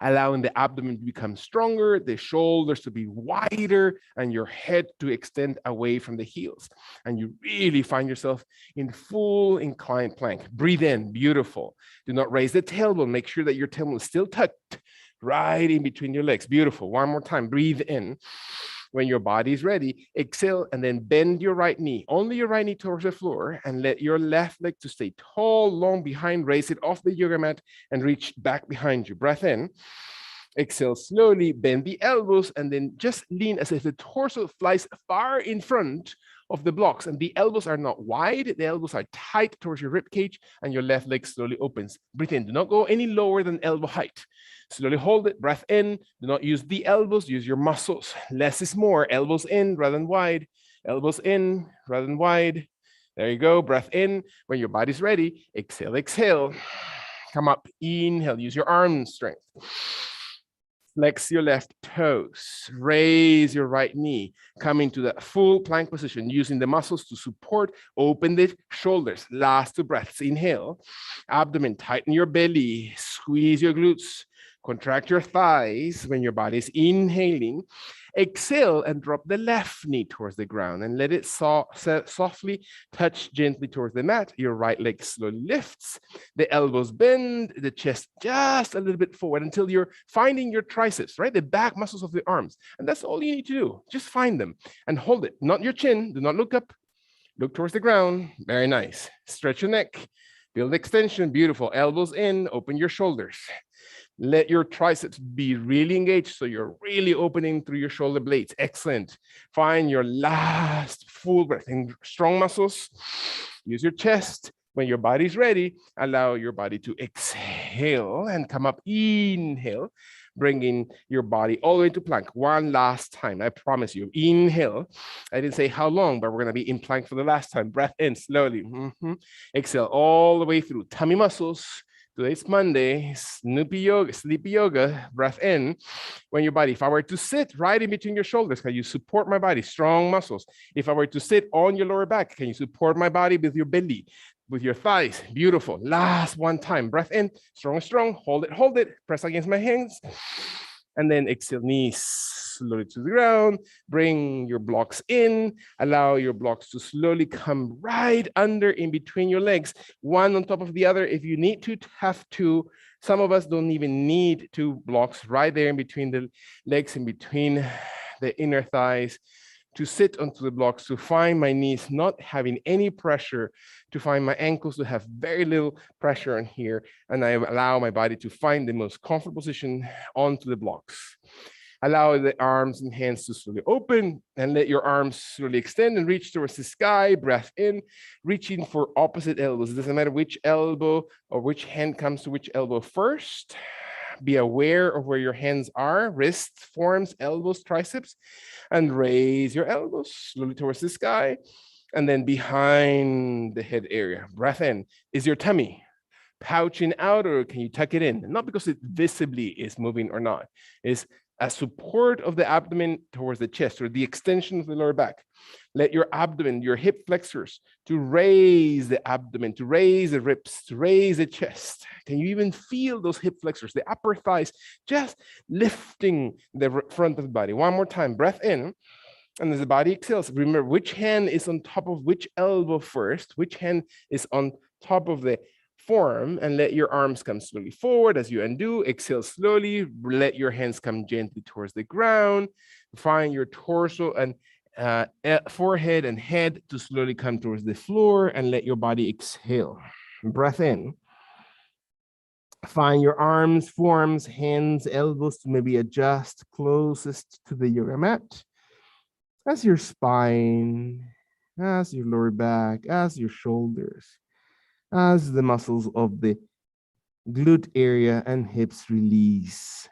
allowing the abdomen to become stronger, the shoulders to be wider, and your head to extend away from the heels. And you really find yourself in full inclined plank. Breathe in, beautiful. Do not raise the tailbone. Make sure that your tailbone is still tucked right in between your legs. Beautiful. One more time, breathe in. When your body is ready, exhale and then bend your right knee, only your right knee towards the floor, and let your left leg to stay tall, long behind, raise it off the yoga mat and reach back behind you. Breath in. Exhale slowly, bend the elbows, and then just lean as if the torso flies far in front of the blocks. And the elbows are not wide, the elbows are tight towards your rib cage, and your left leg slowly opens. Breathe in. Do not go any lower than elbow height. Slowly hold it. Breath in. Do not use the elbows, use your muscles. Less is more. Elbows in rather than wide. Elbows in rather than wide. There you go. Breath in. When your body's ready, exhale, exhale. Come up. Inhale. Use your arm strength. Flex your left toes, raise your right knee, come into that full plank position, using the muscles to support, open the shoulders. Last two breaths, inhale, abdomen, tighten your belly, squeeze your glutes, contract your thighs when your body is inhaling. Exhale and drop the left knee towards the ground and let it softly touch gently towards the mat. Your right leg slowly lifts, the elbows bend, the chest just a little bit forward until you're finding your triceps, right? The back muscles of the arms. And that's all you need to do. Just find them and hold it, not your chin. Do not look up. Look towards the ground. Very nice. Stretch your neck, build extension. Beautiful. Elbows in, open your shoulders. Let your triceps be really engaged so you're really opening through your shoulder blades. Excellent. Find your last full breath in strong muscles. Use your chest. When your body's ready, allow your body to exhale and come up. Inhale, bringing your body all the way to plank. One last time, I promise you. Inhale. I didn't say how long, but we're going to be in plank for the last time. Breath in slowly. Exhale all the way through. Tummy muscles. Today's Monday, sleepy yoga, breath in. When your body, if I were to sit right in between your shoulders, can you support my body? Strong muscles. If I were to sit on your lower back, can you support my body with your belly, with your thighs? Beautiful. Last one time, breath in, strong, hold it, press against my hands. And then exhale, knees slowly to the ground. Bring your blocks in. Allow your blocks to slowly come right under in between your legs, one on top of the other. If you need to have two, some of us don't even need two blocks right there in between the legs, in between the inner thighs. to sit onto the blocks, to find my knees not having any pressure, to find my ankles to have very little pressure on here, and I allow my body to find the most comfortable position onto the blocks. Allow the arms and hands to slowly open, and let your arms slowly extend and reach towards the sky. Breath in, reaching for opposite elbows. It doesn't matter which elbow or which hand comes to which elbow first. Be aware of where your hands are, wrists, forearms, elbows, triceps, and raise your elbows slowly towards the sky, and then behind the head area. Breath in. Is your tummy pouching out, or can you tuck it in? Not because it visibly is moving or not. It's a support of the abdomen towards the chest, or the extension of the lower back. Let your abdomen, your hip flexors, to raise the abdomen, to raise the ribs, to raise the chest. Can you even feel those hip flexors, the upper thighs, just lifting the front of the body? One more time, breath in. And as the body exhales, remember which hand is on top of which elbow first, which hand is on top of the forearm, and let your arms come slowly forward as you undo. Exhale slowly, let your hands come gently towards the ground. Find your torso and forehead and head to slowly come towards the floor, and let your body exhale. Breath in. Find your arms, forearms, hands, elbows to maybe adjust closest to the yoga mat. As your spine, as your lower back, as your shoulders, as the muscles of the glute area and hips release.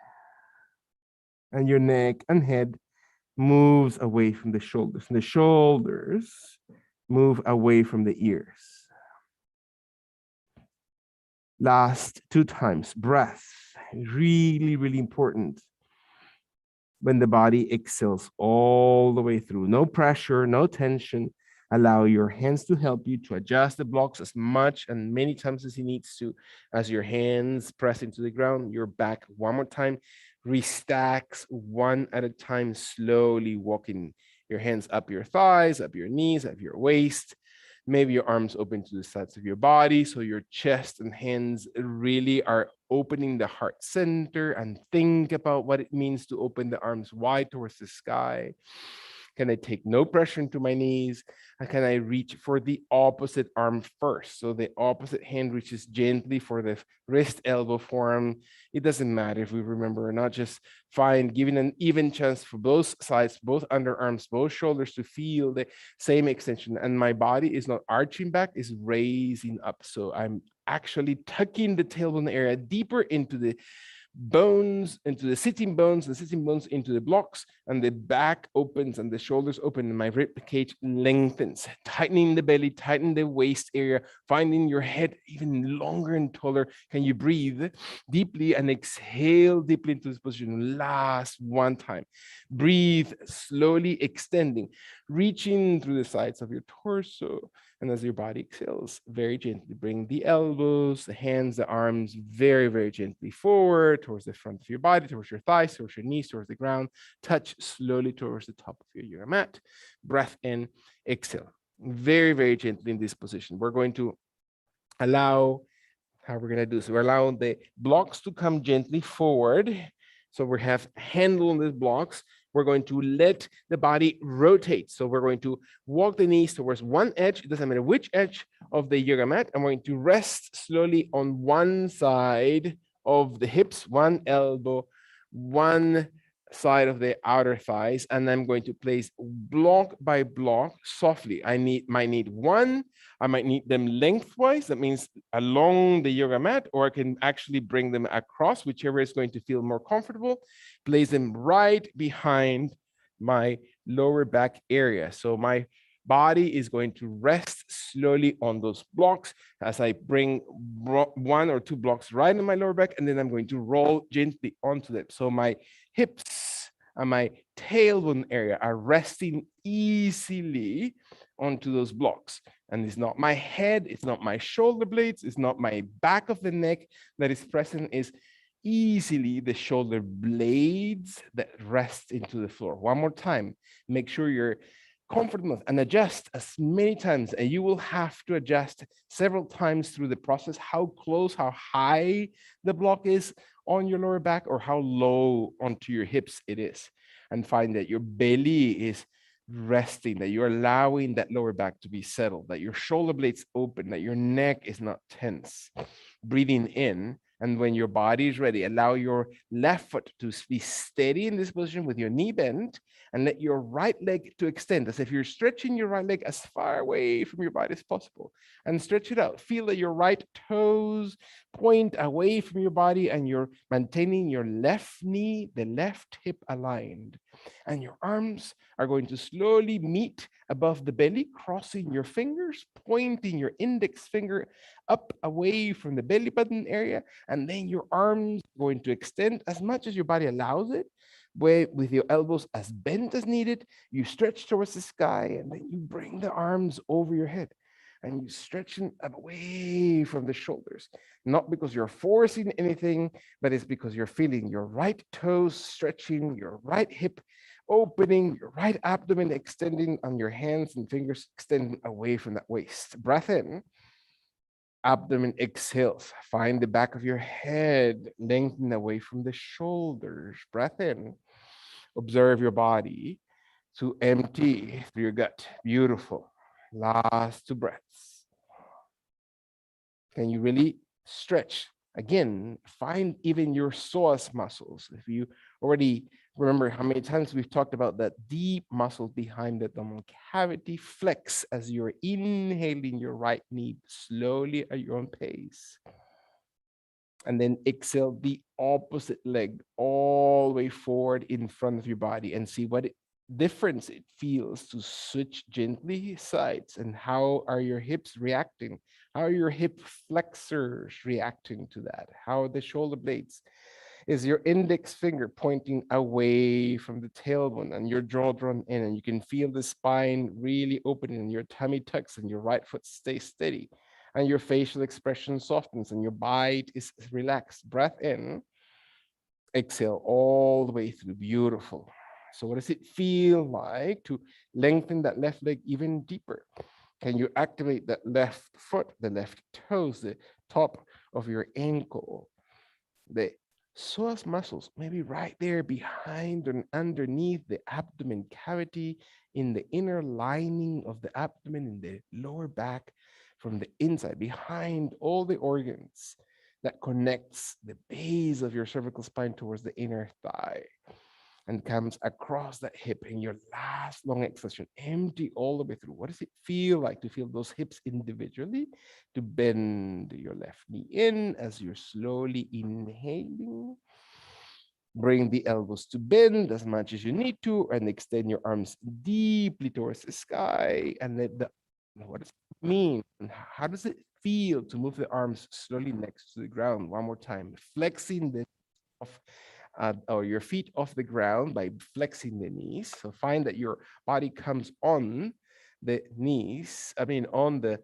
And your neck and head moves away from the shoulders. And the shoulders move away from the ears. Last 2 times, breath. Really, really important. When the body exhales all the way through. No pressure, no tension. Allow your hands to help you to adjust the blocks as much and many times as it needs to. As your hands press into the ground, your back one more time. Restacks one at a time, slowly walking your hands up your thighs, up your knees, up your waist. Maybe your arms open to the sides of your body, so your chest and hands really are opening the heart center, and think about what it means to open the arms wide towards the sky. Can I take no pressure into my knees? And can I reach for the opposite arm first? So the opposite hand reaches gently for the wrist, elbow, forearm. It doesn't matter if we remember or not, just find giving an even chance for both sides, both underarms, both shoulders to feel the same extension. And my body is not arching back, is raising up. So I'm actually tucking the tailbone area deeper into the bones, into the sitting bones into the blocks, and the back opens and the shoulders open and my rib cage lengthens, tightening the belly, tightening the waist area, finding your head even longer and taller. Can you breathe deeply and exhale deeply into this position? Last one time. Breathe slowly, extending, reaching through the sides of your torso. And as your body exhales, very gently bring the elbows, the hands, the arms very, very gently forward towards the front of your body, towards your thighs, towards your knees, towards the ground. Touch slowly towards the top of your yoga mat. Breath in, exhale. Very, very gently in this position. We're going to allow, how we're going to do this, we're allowing the blocks to come gently forward. So we have handle on these blocks. We're going to let the body rotate. So we're going to walk the knees towards one edge. It doesn't matter which edge of the yoga mat. I'm going to rest slowly on one side of the hips, one elbow, one side of the outer thighs, and I'm going to place block by block softly. I might need one. I might need them lengthwise. That means along the yoga mat, or I can actually bring them across, whichever is going to feel more comfortable. Place them right behind my lower back area. So my body is going to rest slowly on those blocks as I bring 1 or 2 blocks right in my lower back, and then I'm going to roll gently onto them. So my hips and my tailbone area are resting easily onto those blocks. And it's not my head, it's not my shoulder blades, it's not my back of the neck that is present, is easily the shoulder blades that rest into the floor. One more time, make sure you're comfortable and adjust as many times, and you will have to adjust several times through the process, how close, how high the block is on your lower back or how low onto your hips it is, and find that your belly is resting, that you're allowing that lower back to be settled, that your shoulder blades open, that your neck is not tense. Breathing in, and when your body is ready, allow your left foot to be steady in this position with your knee bent, and let your right leg to extend as if you're stretching your right leg as far away from your body as possible, and stretch it out. Feel that your right toes point away from your body, and you're maintaining your left knee, the left hip aligned, and your arms are going to slowly meet above the belly, crossing your fingers, pointing your index finger up away from the belly button area, and then your arms are going to extend as much as your body allows it, with your elbows as bent as needed. You stretch towards the sky, and then you bring the arms over your head, and you stretch them away from the shoulders, not because you're forcing anything, but it's because you're feeling your right toes stretching, your right hip opening, your right abdomen extending, on your hands and fingers extending away from that waist. Breath in, abdomen exhales. Find the back of your head lengthen away from the shoulders. Breath in, observe your body to empty through your gut. Beautiful. Last two breaths. Can you really stretch? Again, find even your psoas muscles. If you already remember how many times we've talked about that deep muscle behind the abdominal cavity, flex as you're inhaling your right knee slowly at your own pace. And then exhale the opposite leg all the way forward in front of your body, and see what difference it feels to switch gently sides. And how are your hips reacting? How are your hip flexors reacting to that? How are the shoulder blades? Is your index finger pointing away from the tailbone, and your jaw drawn in, and you can feel the spine really opening, and your tummy tucks, and your right foot stays steady, and your facial expression softens, and your bite is relaxed. Breath in, exhale all the way through. Beautiful. So what does it feel like to lengthen that left leg even deeper? Can you activate that left foot, the left toes, the top of your ankle, the psoas muscles, maybe right there behind and underneath the abdomen cavity, in the inner lining of the abdomen, in the lower back, from the inside, behind all the organs that connects the base of your cervical spine towards the inner thigh, and comes across that hip in your last long exhalation. Empty all the way through. What does it feel like to feel those hips individually? To bend your left knee in as you're slowly inhaling. Bring the elbows to bend as much as you need to, and extend your arms deeply towards the sky. And let the, what does it mean? And how does it feel to move the arms slowly next to the ground? One more time, flexing the off, or your feet off the ground by flexing the knees. So find that your body comes on the knees, on the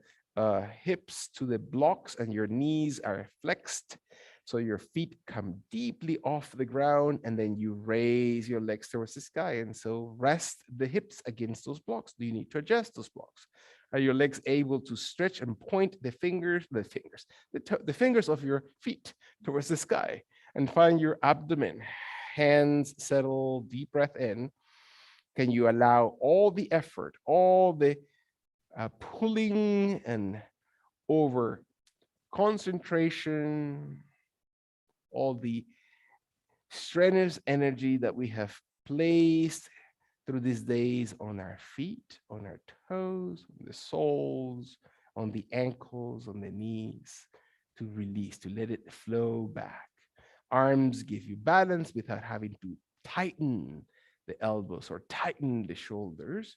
hips to the blocks, and your knees are flexed. So your feet come deeply off the ground, and then you raise your legs towards the sky. And so rest the hips against those blocks. Do you need to adjust those blocks? Are your legs able to stretch and point the fingers of your feet towards the sky? And find your abdomen, hands settle, deep breath in. Can you allow all the effort, all the pulling and over concentration, all the strenuous energy that we have placed through these days on our feet, on our toes, on the soles, on the ankles, on the knees, to release, to let it flow back. Arms give you balance without having to tighten the elbows or tighten the shoulders.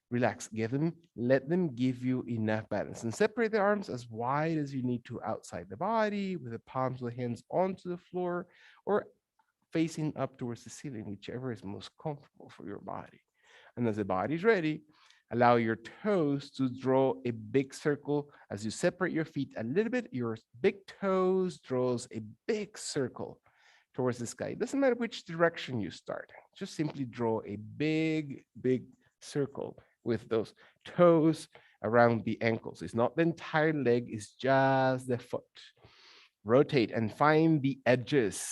Relax, let them give you enough balance, and separate the arms as wide as you need to outside the body, with the palms of the hands onto the floor or facing up towards the ceiling, whichever is most comfortable for your body. And as the body's ready, allow your toes to draw a big circle. As you separate your feet a little bit, your big toes draws a big circle towards the sky. It doesn't matter which direction you start. Just simply draw a big, big circle with those toes around the ankles. It's not the entire leg, it's just the foot. Rotate and find the edges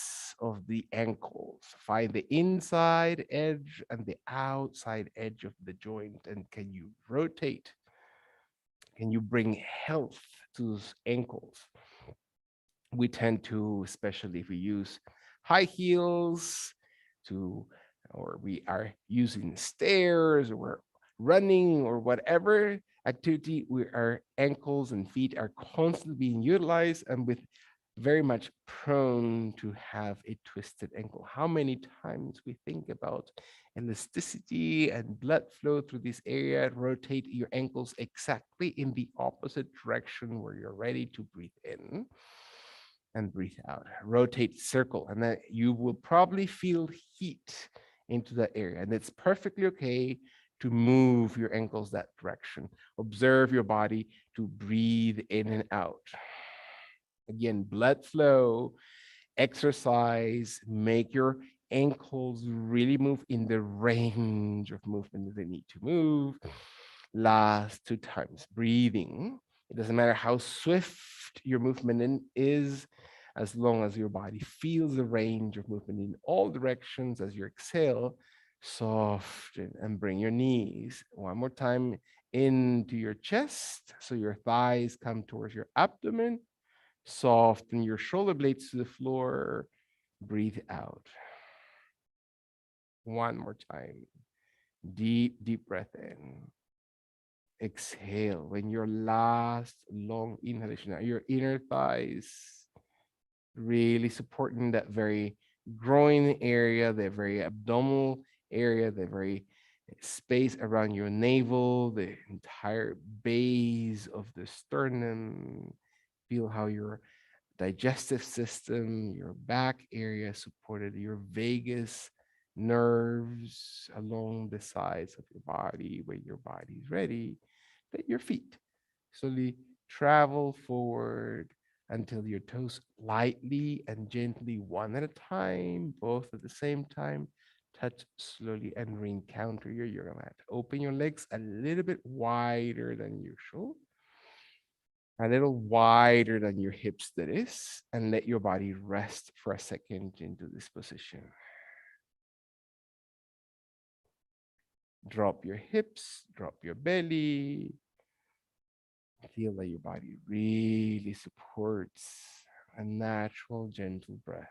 of the ankles. Find the inside edge and the outside edge of the joint. And can you rotate? Can you bring health to those ankles? We tend to, especially if we use high heels to, or we are using stairs, or we're running, or whatever activity, our ankles and feet are constantly being utilized, and with very much prone to have a twisted ankle. How many times we think about elasticity and blood flow through this area, rotate your ankles exactly in the opposite direction where you're ready to breathe in and breathe out. Rotate, circle, and then you will probably feel heat into that area. And it's perfectly okay to move your ankles that direction. Observe your body to breathe in and out. Again, blood flow, exercise, make your ankles really move in the range of movement that they need to move. Last 2 times, breathing. It doesn't matter how swift your movement is, as long as your body feels the range of movement in all directions as you exhale. Soften and bring your knees one more time into your chest, so your thighs come towards your abdomen. Soften your shoulder blades to the floor. Breathe out. One more time. Deep, deep breath in. Exhale. When your last long inhalation, your inner thighs really supporting that very groin area, that very abdominal area, the very space around your navel, the entire base of the sternum. Feel how your digestive system, your back area supported, your vagus nerves along the sides of your body. When your body is ready, let your feet slowly travel forward until your toes lightly and gently, one at a time, both at the same time, touch slowly and re-encounter your yoga mat. Open your legs a little bit wider than usual, a little wider than your hips, that is, and let your body rest for a second into this position. Drop your hips, drop your belly. Feel that your body really supports a natural, gentle breath.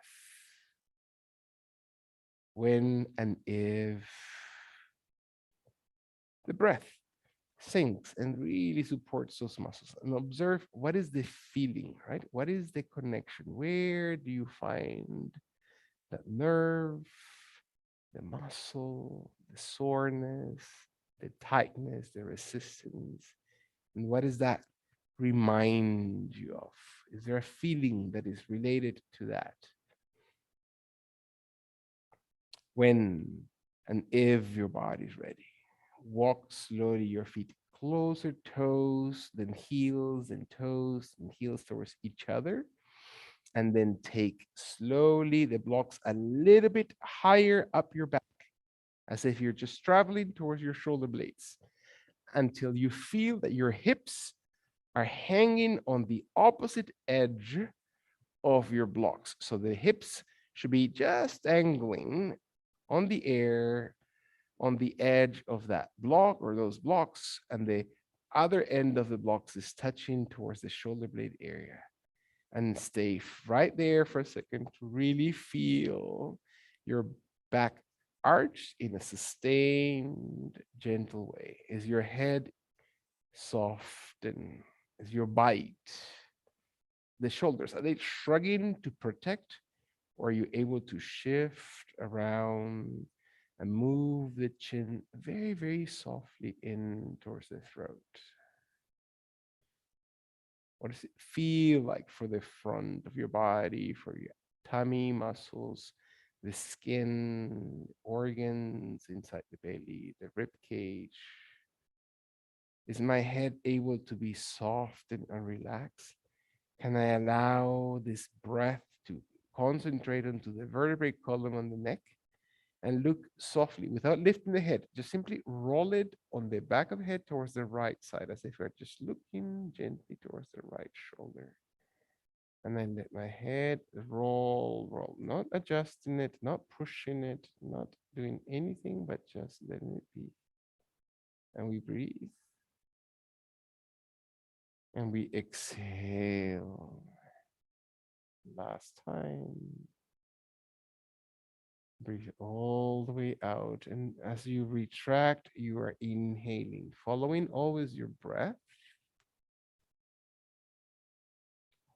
When and if the breath sinks and really supports those muscles, and observe what is the feeling, right? What is the connection? Where do you find that nerve, the muscle, the soreness, the tightness, the resistance? And what does that remind you of? Is there a feeling that is related to that? When and if your body's ready, walk slowly your feet closer, toes, then heels, and toes and heels towards each other. And then take slowly the blocks a little bit higher up your back, as if you're just traveling towards your shoulder blades, until you feel that your hips are hanging on the opposite edge of your blocks. So the hips should be just angling on the air, on the edge of that block or those blocks, and the other end of the blocks is touching towards the shoulder blade area. And stay right there for a second to really feel your back arch in a sustained, gentle way. Is your head soften? Is your bite? The shoulders, are they shrugging to protect? Or are you able to shift around and move the chin very, very softly in towards the throat? What does it feel like for the front of your body, for your tummy muscles, the skin, organs inside the belly, the rib cage? Is my head able to be soft and relaxed? Can I allow this breath to concentrate onto the vertebrae column on the neck and look softly without lifting the head? Just simply roll it on the back of the head towards the right side, as if you're just looking gently towards the right shoulder. And I let my head roll, not adjusting it, not pushing it, not doing anything, but just letting it be. And we breathe and we exhale. Last time. Breathe all the way out. And as you retract, you are inhaling, following always your breath,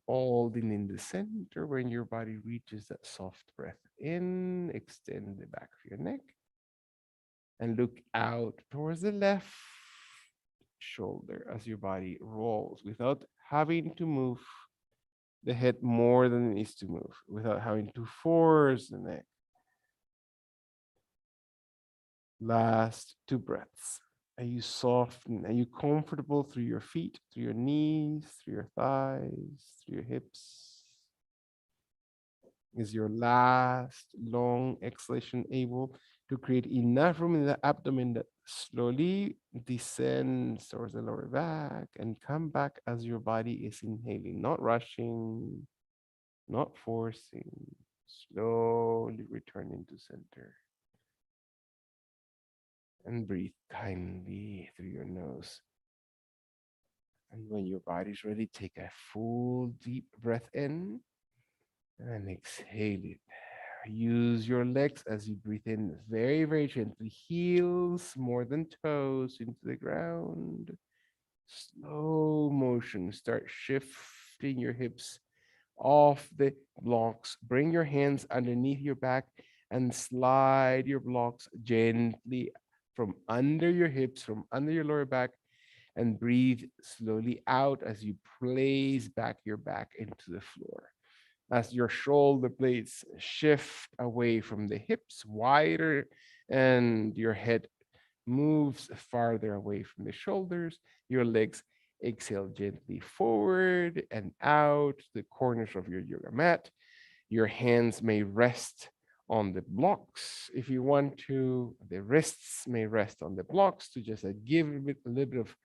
holding in the center when your body reaches that soft breath in. Extend the back of your neck and look out towards the left shoulder as your body rolls without having to move the head more than it needs to move, without having to force the neck. Last two breaths. Are you soften? Are you comfortable through your feet, through your knees, through your thighs, through your hips? Is your last long exhalation able to create enough room in the abdomen that slowly descends towards the lower back and come back as your body is inhaling, not rushing, not forcing, slowly returning to center. And breathe kindly through your nose. And when your body's ready, take a full deep breath in and exhale it. Use your legs as you breathe in very, very gently, heels more than toes into the ground. Slow motion. Start shifting your hips off the blocks. Bring your hands underneath your back and slide your blocks gently from under your hips, from under your lower back, and breathe slowly out as you place back your back into the floor. As your shoulder blades shift away from the hips wider and your head moves farther away from the shoulders, your legs exhale gently forward and out the corners of your yoga mat. Your hands may rest on the blocks if you want to. The wrists may rest on the blocks to just give a little bit of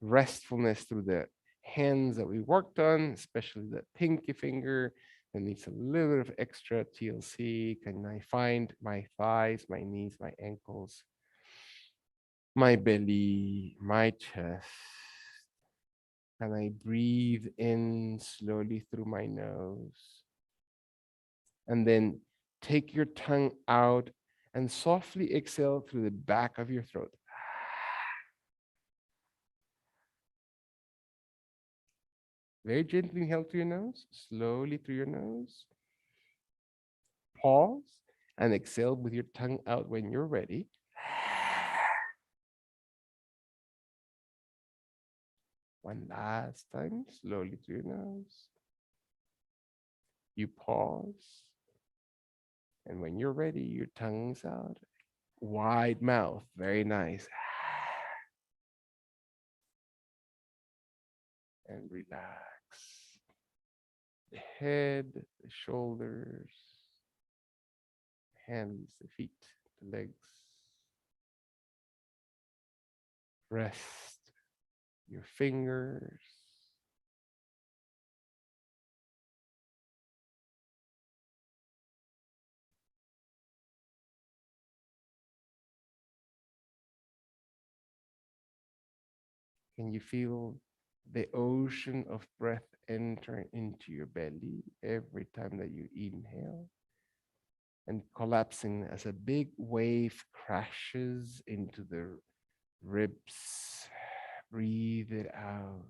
restfulness through the hands that we worked on, especially the pinky finger that needs a little bit of extra TLC. Can I find my thighs, my knees, my ankles, my belly, my chest? Can I breathe in slowly through my nose? And then take your tongue out and softly exhale through the back of your throat. Very gently inhale through your nose, slowly through your nose. Pause and exhale with your tongue out when you're ready. One last time, slowly through your nose. You pause. And when you're ready, your tongue's out. Wide mouth, very nice. And relax. The head, the shoulders, hands, the feet, the legs. Rest your fingers. Can you feel the ocean of breath enter into your belly every time that you inhale? And collapsing as a big wave crashes into the ribs. Breathe it out.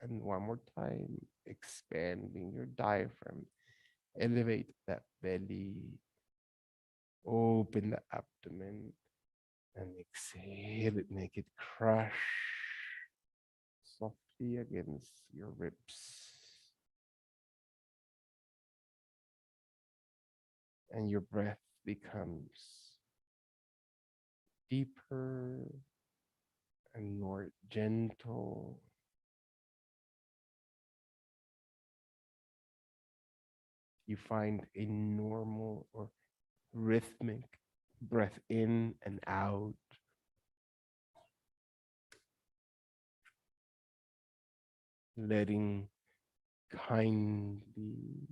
And one more time, expanding your diaphragm. Elevate that belly. Open the abdomen. And exhale it, make it crush softly against your ribs. And your breath becomes deeper and more gentle. You find a normal or rhythmic breath in and out. Letting kindly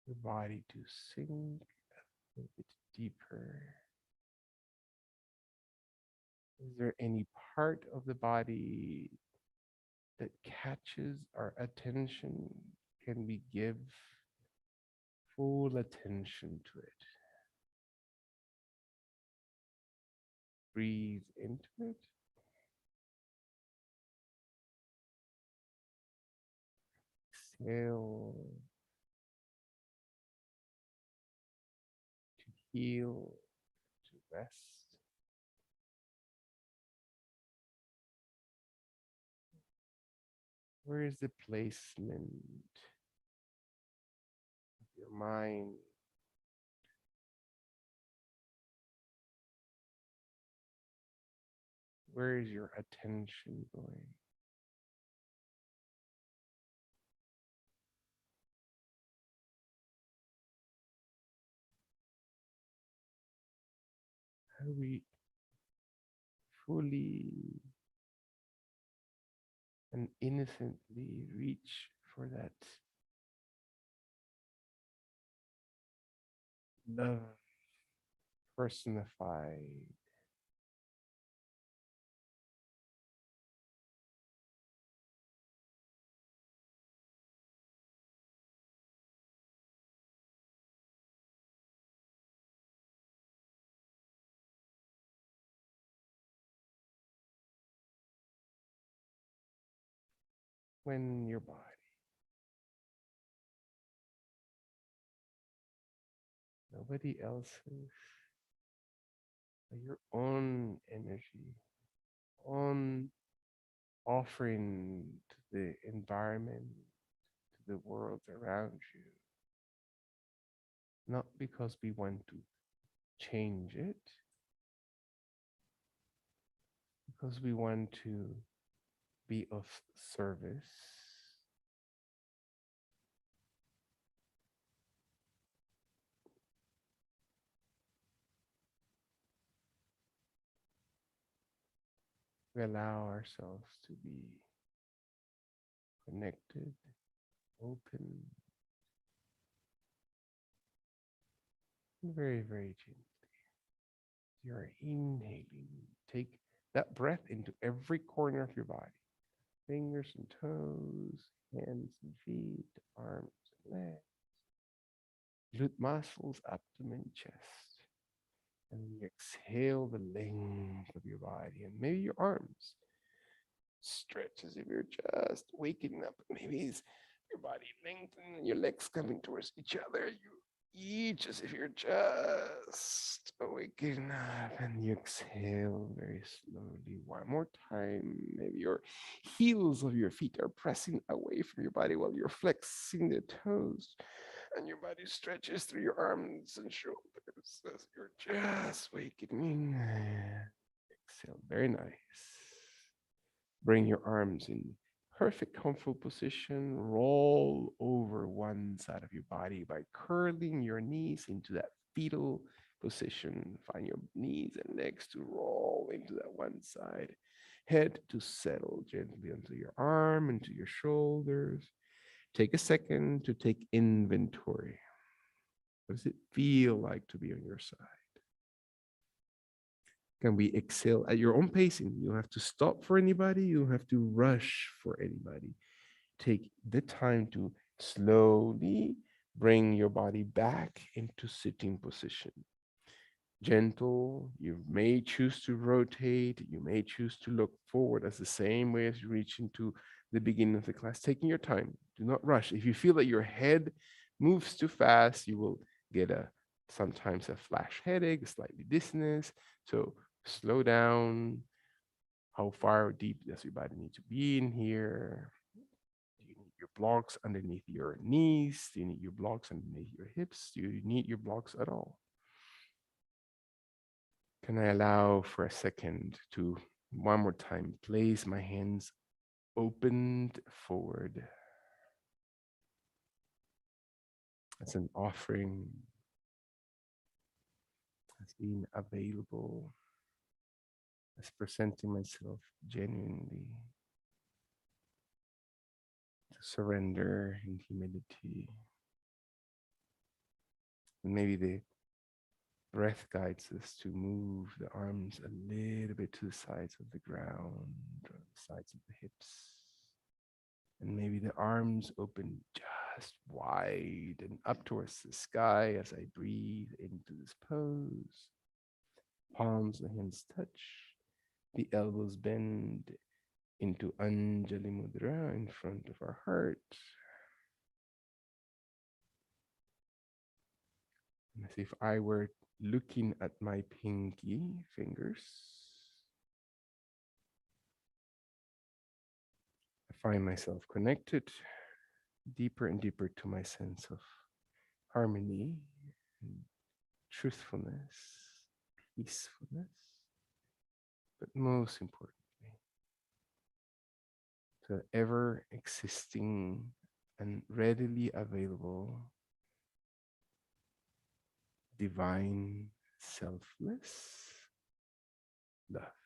the body to sink a little bit deeper. Is there any part of the body that catches our attention? Can we give full attention to it? Breathe into it. Exhale to heal, to rest. Where is the placement of your mind? Where is your attention going? How do we fully and innocently reach for that love personified? When your body, nobody else's, but your own energy, own offering to the environment, to the world around you, not because we want to change it, because we want to be of service. We allow ourselves to be connected, open, very, very gently. You're inhaling. Take that breath into every corner of your body. Fingers and toes, hands and feet, arms and legs, glute muscles, abdomen, chest. And then you exhale the length of your body and maybe your arms. Stretch as if you're just waking up. Maybe it's your body lengthening and your legs coming towards each other. You each as if you're just waking up and you exhale very slowly. One more time. Maybe your heels of your feet are pressing away from your body while you're flexing the toes and your body stretches through your arms and shoulders as you're just waking. Exhale, very nice. Bring your arms in perfect comfortable position. Roll over one side of your body by curling your knees into that fetal position. Find your knees and legs to roll into that one side. Head to settle gently onto your arm, into your shoulders. Take a second to take inventory. What does it feel like to be on your side? Can we exhale at your own pacing? You don't have to stop for anybody. You don't have to rush for anybody. Take the time to slowly bring your body back into sitting position. Gentle, you may choose to rotate, you may choose to look forward as the same way as you reach into the beginning of the class, taking your time. Do not rush. If you feel that your head moves too fast, you will get sometimes a flash headache, slightly dizziness. So slow down. How far deep does your body need to be in here? Do you need your blocks underneath your knees? Do you need your blocks underneath your hips? Do you need your blocks at all? Can I allow for a second to one more time place my hands opened forward as an offering, as being available, as presenting myself genuinely, surrender in humility. And maybe the breath guides us to move the arms a little bit to the sides of the ground, or the sides of the hips. And maybe the arms open just wide and up towards the sky as I breathe into this pose. Palms and hands touch. The elbows bend into Anjali Mudra in front of our heart. As if I were looking at my pinky fingers. I find myself connected deeper and deeper to my sense of harmony and truthfulness, peacefulness, but most importantly, to ever existing and readily available divine selfless love.